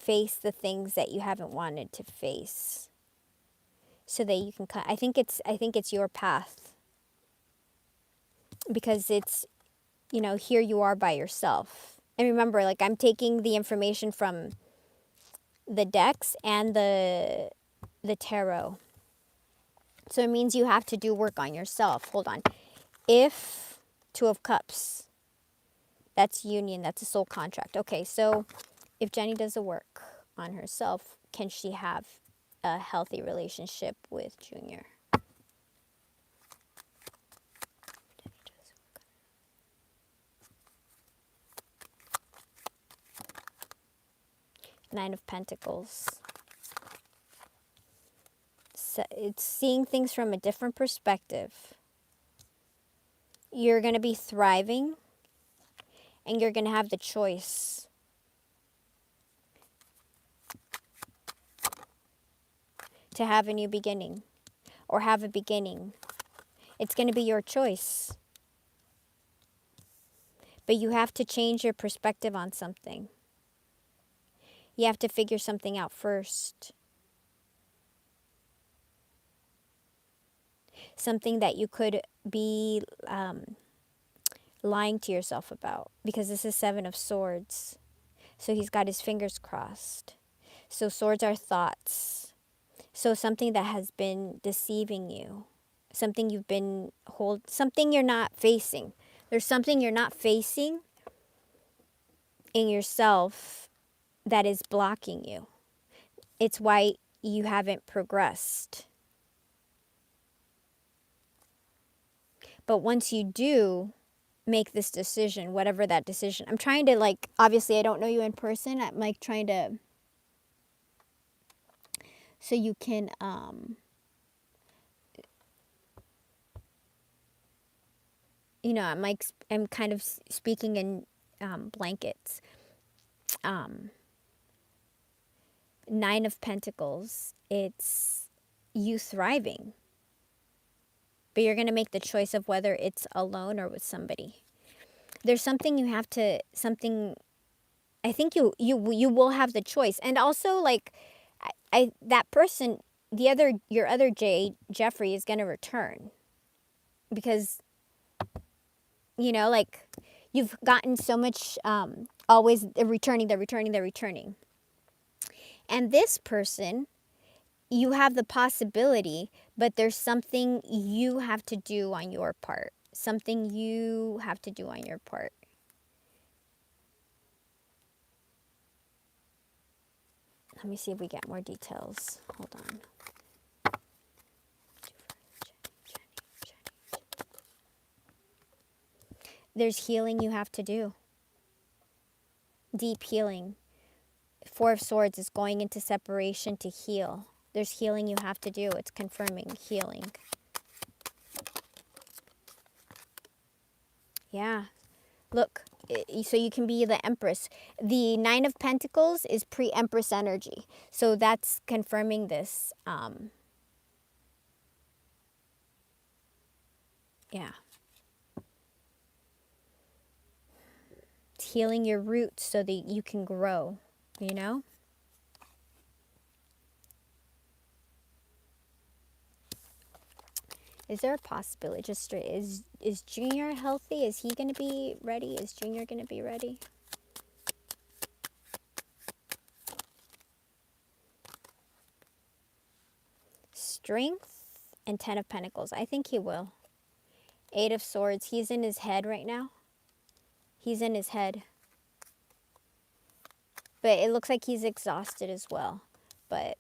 the things that you haven't wanted to face, so that you can. I think it's your path, because it's, you know, here you are by yourself. And remember, like, I'm taking the information from the decks and the tarot. So it means you have to do work on yourself. Hold on. If Two of Cups, that's union, that's a soul contract. Okay, so if Jenny does the work on herself, can she have a healthy relationship with Junior? Nine of Pentacles. So it's seeing things from a different perspective. You're going to be thriving, and you're going to have the choice to have a new beginning or have a beginning. It's going to be your choice. But you have to change your perspective on something. You have to figure something out first. Something that you could be lying to yourself about, because this is Seven of Swords. So he's got his fingers crossed. So swords are thoughts. So something that has been deceiving you, something you've been something you're not facing. There's something you're not facing in yourself that is blocking you. It's why you haven't progressed. But once you do make this decision, whatever that decision, I'm trying to, like, obviously I don't know you in person. I'm like trying to, so you can, you know, I'm kind of speaking in blankets. Nine of Pentacles, it's you thriving. But you're going to make the choice of whether it's alone or with somebody. There's something you have to, I think you will have the choice. And also, like, that person, your other Jeffrey, is going to return. Because, you know, like, you've gotten so much, always they're returning. And this person, you have the possibility, but there's something you have to do on your part. Something you have to do on your part. Let me see if we get more details. Hold on. There's healing you have to do. Deep healing. Four of Swords is going into separation to heal. There's healing you have to do. It's confirming healing. Yeah. Look, so you can be the Empress. The Nine of Pentacles is pre-Empress energy. So that's confirming this. Yeah. It's healing your roots so that you can grow, you know? Is there a possibility, just straight, is Junior healthy? Is he going to be ready? Is Junior going to be ready? strength and 10 of Pentacles. I think he will. 8 of Swords. He's in his head right now. He's in his head. But it looks like he's exhausted as well. But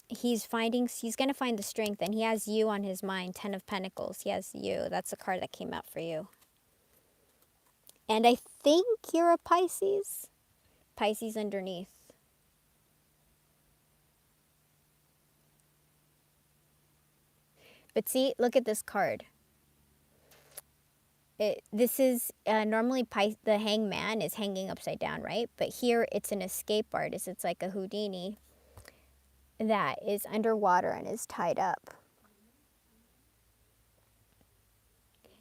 he's going to find the strength, and he has you on his mind. 10 of Pentacles. He has you. That's the card that came out for you. And I think you're a Pisces. Pisces underneath. But see, look at this card. This is normally the hangman is hanging upside down, right? But here it's an escape artist. It's like a Houdini that is underwater and is tied up.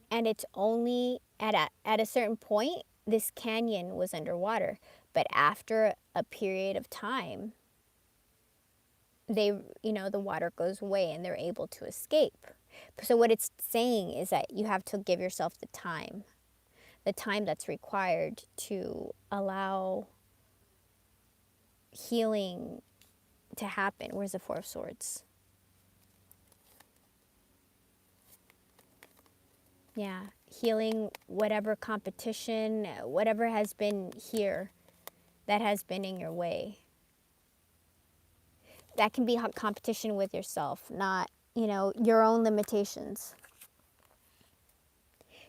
And it's only at a certain point, this canyon was underwater. But after a period of time, the water goes away and they're able to escape. So what it's saying is that you have to give yourself the time that's required to allow healing to happen. Where's the Four of Swords? Yeah, healing whatever competition, whatever has been here that has been in your way. That can be competition with yourself, not, your own limitations.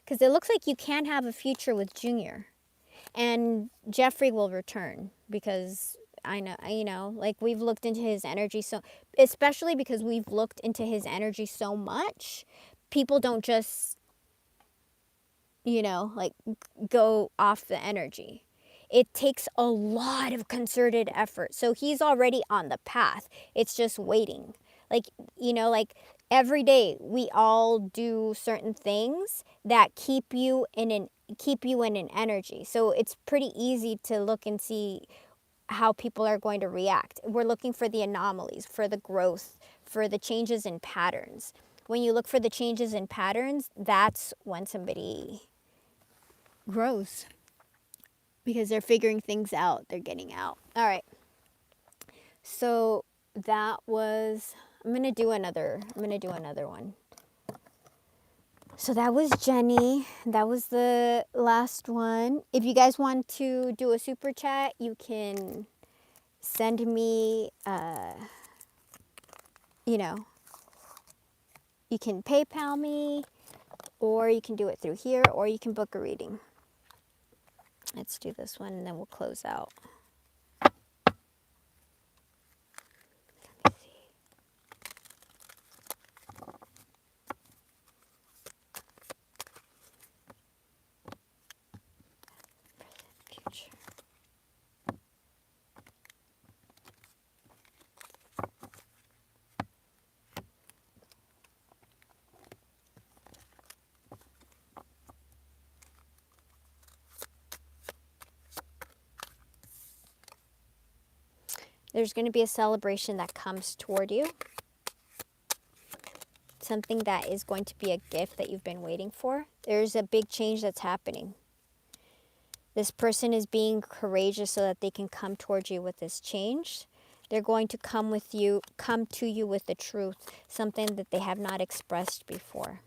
Because it looks like you can have a future with Junior. And Jeffrey will return because I know, like we've looked into his energy especially because we've looked into his energy so much, people don't just, like go off the energy. It takes a lot of concerted effort. So he's already on the path. It's just waiting. Like every day we all do certain things that keep you in an energy. So it's pretty easy to look and see how people are going to react. We're looking for the anomalies, for the growth, for the changes in patterns. When you look for the changes in patterns, that's when somebody grows. Because they're figuring things out. They're getting out. All right. So that was, I'm going to do another one. So that was Jenny. That was the last one. If you guys want to do a super chat, you can send me, you can PayPal me, or you can do it through here, or you can book a reading. Let's do this one and then we'll close out. Let me see. Future. There's going to be a celebration that comes toward you. Something that is going to be a gift that you've been waiting for. There's a big change that's happening. This person is being courageous so that they can come towards you with this change. They're going to come to you with the truth, something that they have not expressed before.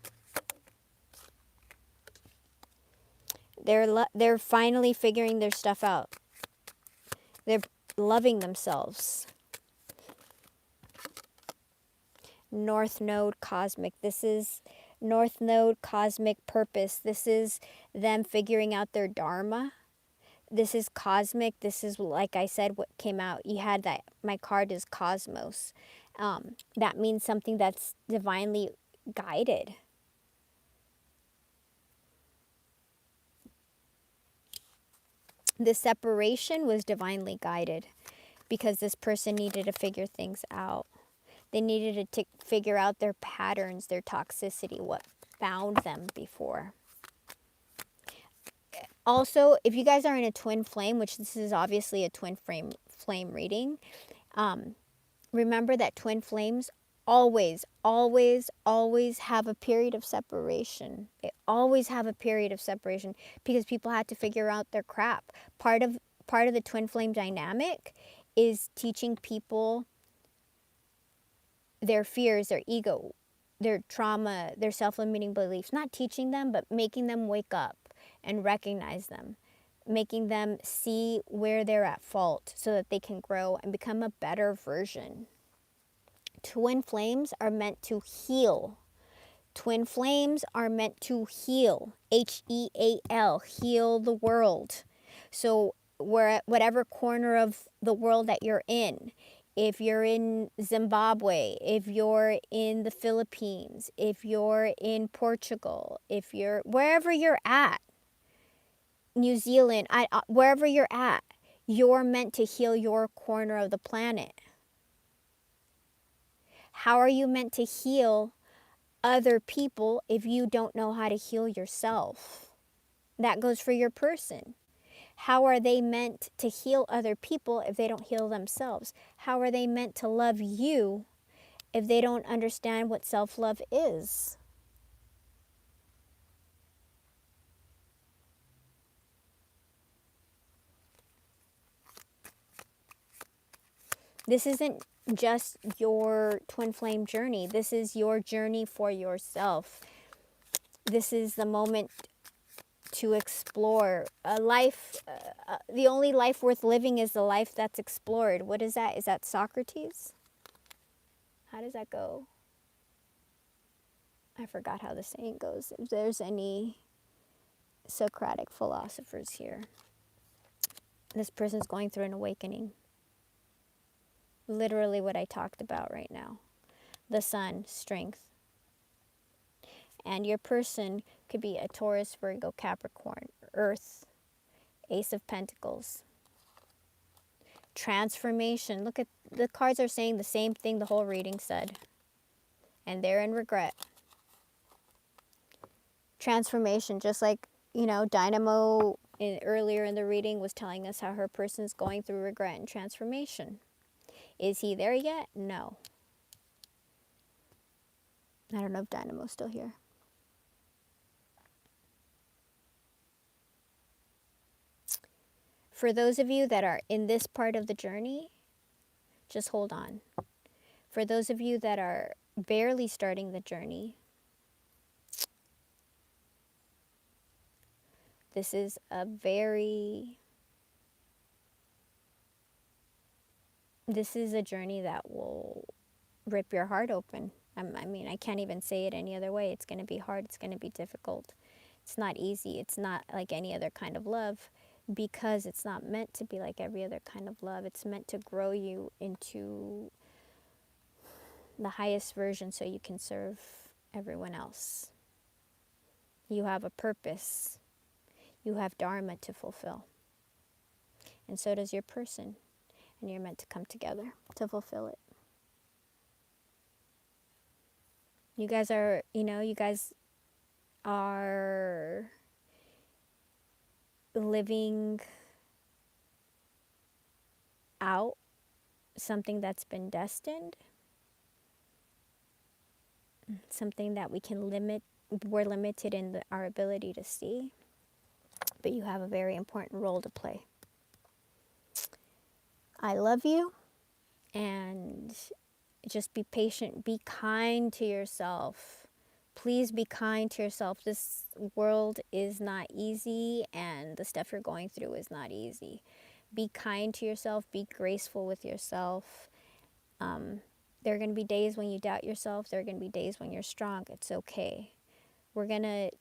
They're finally figuring their stuff out. They're loving themselves. North Node Cosmic. This is North Node Cosmic Purpose. This is them figuring out their Dharma. This is cosmic. This is, like I said, what came out. You had that. My card is Cosmos. That means something that's divinely guided. The separation was divinely guided because this person needed to figure things out. They needed to figure out their patterns, their toxicity, what bound them before. Also, if you guys are in a twin flame, which this is obviously a twin flame reading, remember that twin flames always, always, always have a period of separation. They always have a period of separation because people had to figure out their crap. Part of the twin flame dynamic is teaching people their fears, their ego, their trauma, their self-limiting beliefs, not teaching them, but making them wake up and recognize them, making them see where they're at fault so that they can grow and become a better version. Twin flames are meant to heal. Twin flames are meant to heal. Heal, heal the world. So whatever corner of the world that you're in, if you're in Zimbabwe, if you're in the Philippines, if you're in Portugal, if you're wherever you're at, New Zealand, wherever you're at, you're meant to heal your corner of the planet. How are you meant to heal other people if you don't know how to heal yourself? That goes for your person. How are they meant to heal other people if they don't heal themselves? How are they meant to love you if they don't understand what self-love is? This isn't just your twin flame journey. This is your journey for yourself. This is the moment to explore a life. The only life worth living is the life that's explored. What is that? Is that Socrates? How does that go? I forgot how the saying goes. If there's any Socratic philosophers here, this person's going through an awakening. Literally what I talked about right now. The sun, strength. And your person could be a Taurus, Virgo, Capricorn, Earth, Ace of Pentacles. Transformation. Look at the cards are saying the same thing the whole reading said. And they're in regret. Transformation, just like, Dynamo earlier in the reading was telling us how her person's going through regret and transformation. Is he there yet? No. I don't know if Dynamo's still here. For those of you that are in this part of the journey, just hold on. For those of you that are barely starting the journey, this is a journey that will rip your heart open. I can't even say it any other way. It's going to be hard. It's going to be difficult. It's not easy. It's not like any other kind of love, because it's not meant to be like every other kind of love. It's meant to grow you into the highest version so you can serve everyone else. You have a purpose. You have dharma to fulfill. And so does your person. And you're meant to come together to fulfill it. You guys are living out something that's been destined, something that we're limited in our ability to see, but you have a very important role to play. I love you, and just be patient, be kind to yourself. Please be kind to yourself. This world is not easy, and the stuff you're going through is not easy. Be kind to yourself. Be graceful with yourself. There are going to be days when you doubt yourself. There are going to be days when you're strong. It's okay. We're going to,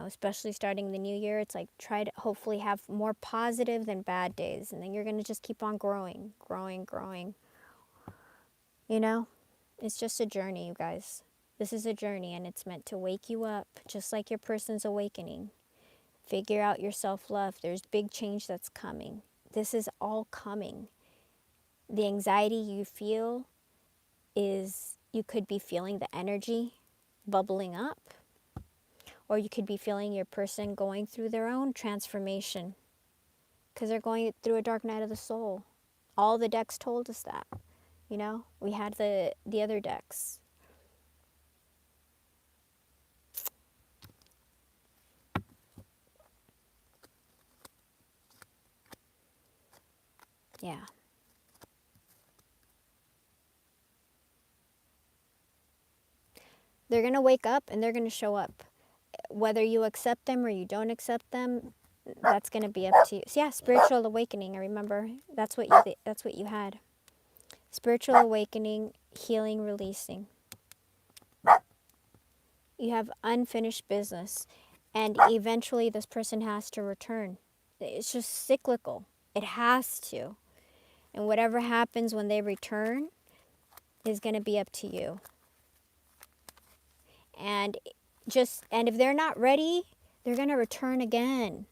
especially starting the new year, it's like try to hopefully have more positive than bad days. And then you're going to just keep on growing. It's just a journey, you guys. This is a journey, and it's meant to wake you up, just like your person's awakening. Figure out your self-love. There's big change that's coming. This is all coming. The anxiety you feel is, you could be feeling the energy bubbling up, or you could be feeling your person going through their own transformation because they're going through a dark night of the soul. All the decks told us that. We had the other decks. Yeah. They're going to wake up and they're going to show up. Whether you accept them or you don't accept them, that's going to be up to you. So yeah, spiritual awakening. I remember that's what you had. Spiritual awakening, healing, releasing. You have unfinished business, and eventually this person has to return. It's just cyclical. It has to. And whatever happens when they return is going to be up to you. And if they're not ready, they're going to return again.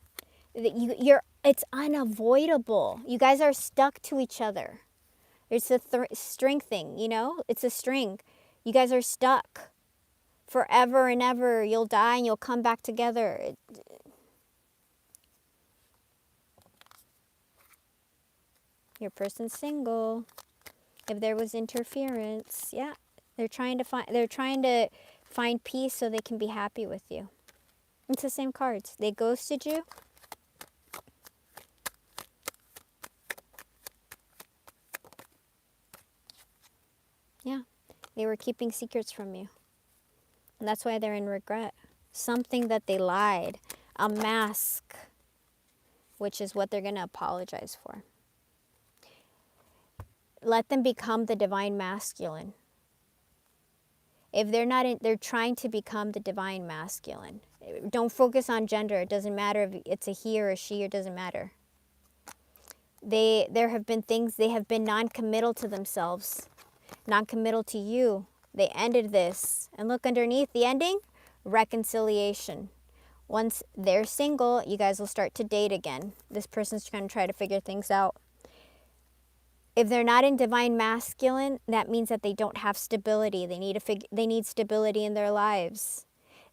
It's unavoidable. You guys are stuck to each other. It's a string thing, you know? It's a string. You guys are stuck forever and ever. You'll die and you'll come back together. Your person's single. If there was interference, yeah, they're trying to find peace so they can be happy with you. It's the same cards. They ghosted you. Yeah, they were keeping secrets from you. And that's why they're in regret. Something that they lied, a mask, which is what they're going to apologize for. Let them become the divine masculine. If they're trying to become the divine masculine. Don't focus on gender. It doesn't matter if it's a he or a she. It doesn't matter. There have been things, they have been non-committal to themselves, non-committal to you. They ended this. And look underneath the ending, reconciliation. Once they're single, you guys will start to date again. This person's going to try to figure things out. If they're not in divine masculine, that means that they don't have stability. They need stability in their lives.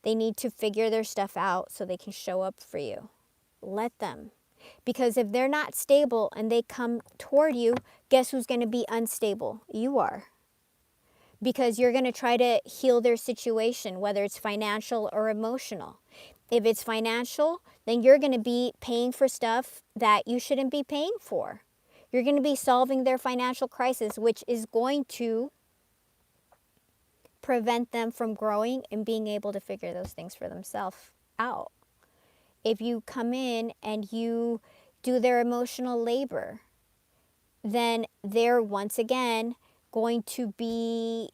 They need to figure their stuff out so they can show up for you. Let them. Because if they're not stable and they come toward you, guess who's going to be unstable? You are. Because you're going to try to heal their situation, whether it's financial or emotional. If it's financial, then you're going to be paying for stuff that you shouldn't be paying for. You're going to be solving their financial crisis, which is going to prevent them from growing and being able to figure those things for themselves out. If you come in and you do their emotional labor, then they're once again going to be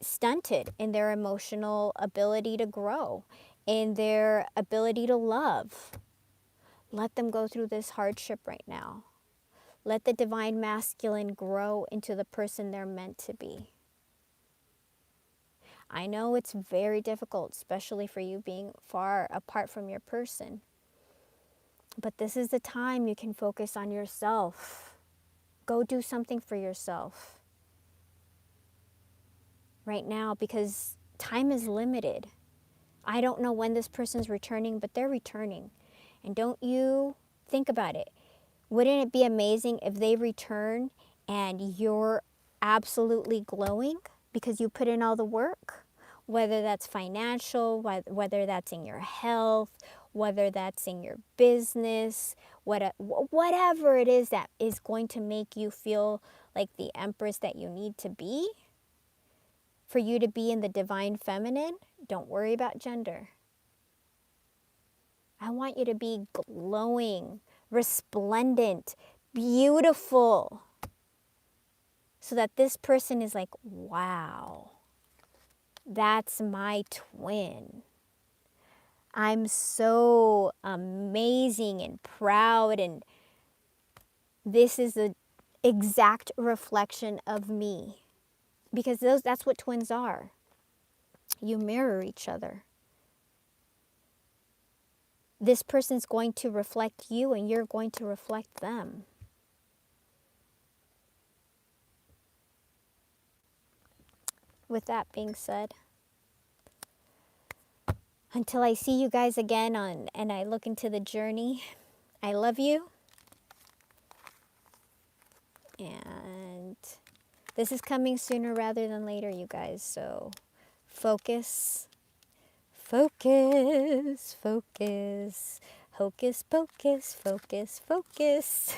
stunted in their emotional ability to grow, in their ability to love. Let them go through this hardship right now. Let the divine masculine grow into the person they're meant to be. I know it's very difficult, especially for you being far apart from your person. But this is the time you can focus on yourself. Go do something for yourself right now, because time is limited. I don't know when this person's returning, but they're returning. And don't you think about it. Wouldn't it be amazing if they return and you're absolutely glowing because you put in all the work? Whether that's financial, whether that's in your health, whether that's in your business, whatever it is that is going to make you feel like the empress that you need to be, for you to be in the divine feminine. Don't worry about gender. I want you to be glowing, resplendent, beautiful, so that this person is like, wow, that's my twin. I'm so amazing and proud, and this is the exact reflection of me. Because that's what twins are. You mirror each other. This person's going to reflect you and you're going to reflect them. With that being said, until I see you guys again and I look into the journey, I love you. And this is coming sooner rather than later, you guys. So focus. Focus, focus, hocus pocus, focus, focus.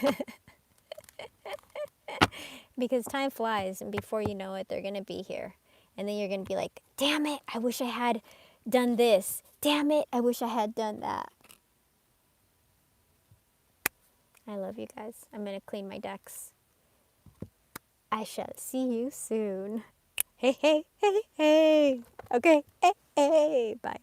Because time flies, and before you know it, they're going to be here. And then you're going to be like, damn it, I wish I had done this. Damn it, I wish I had done that. I love you guys. I'm going to clean my decks. I shall see you soon. Hey, hey, hey, hey. Okay, hey, hey, bye.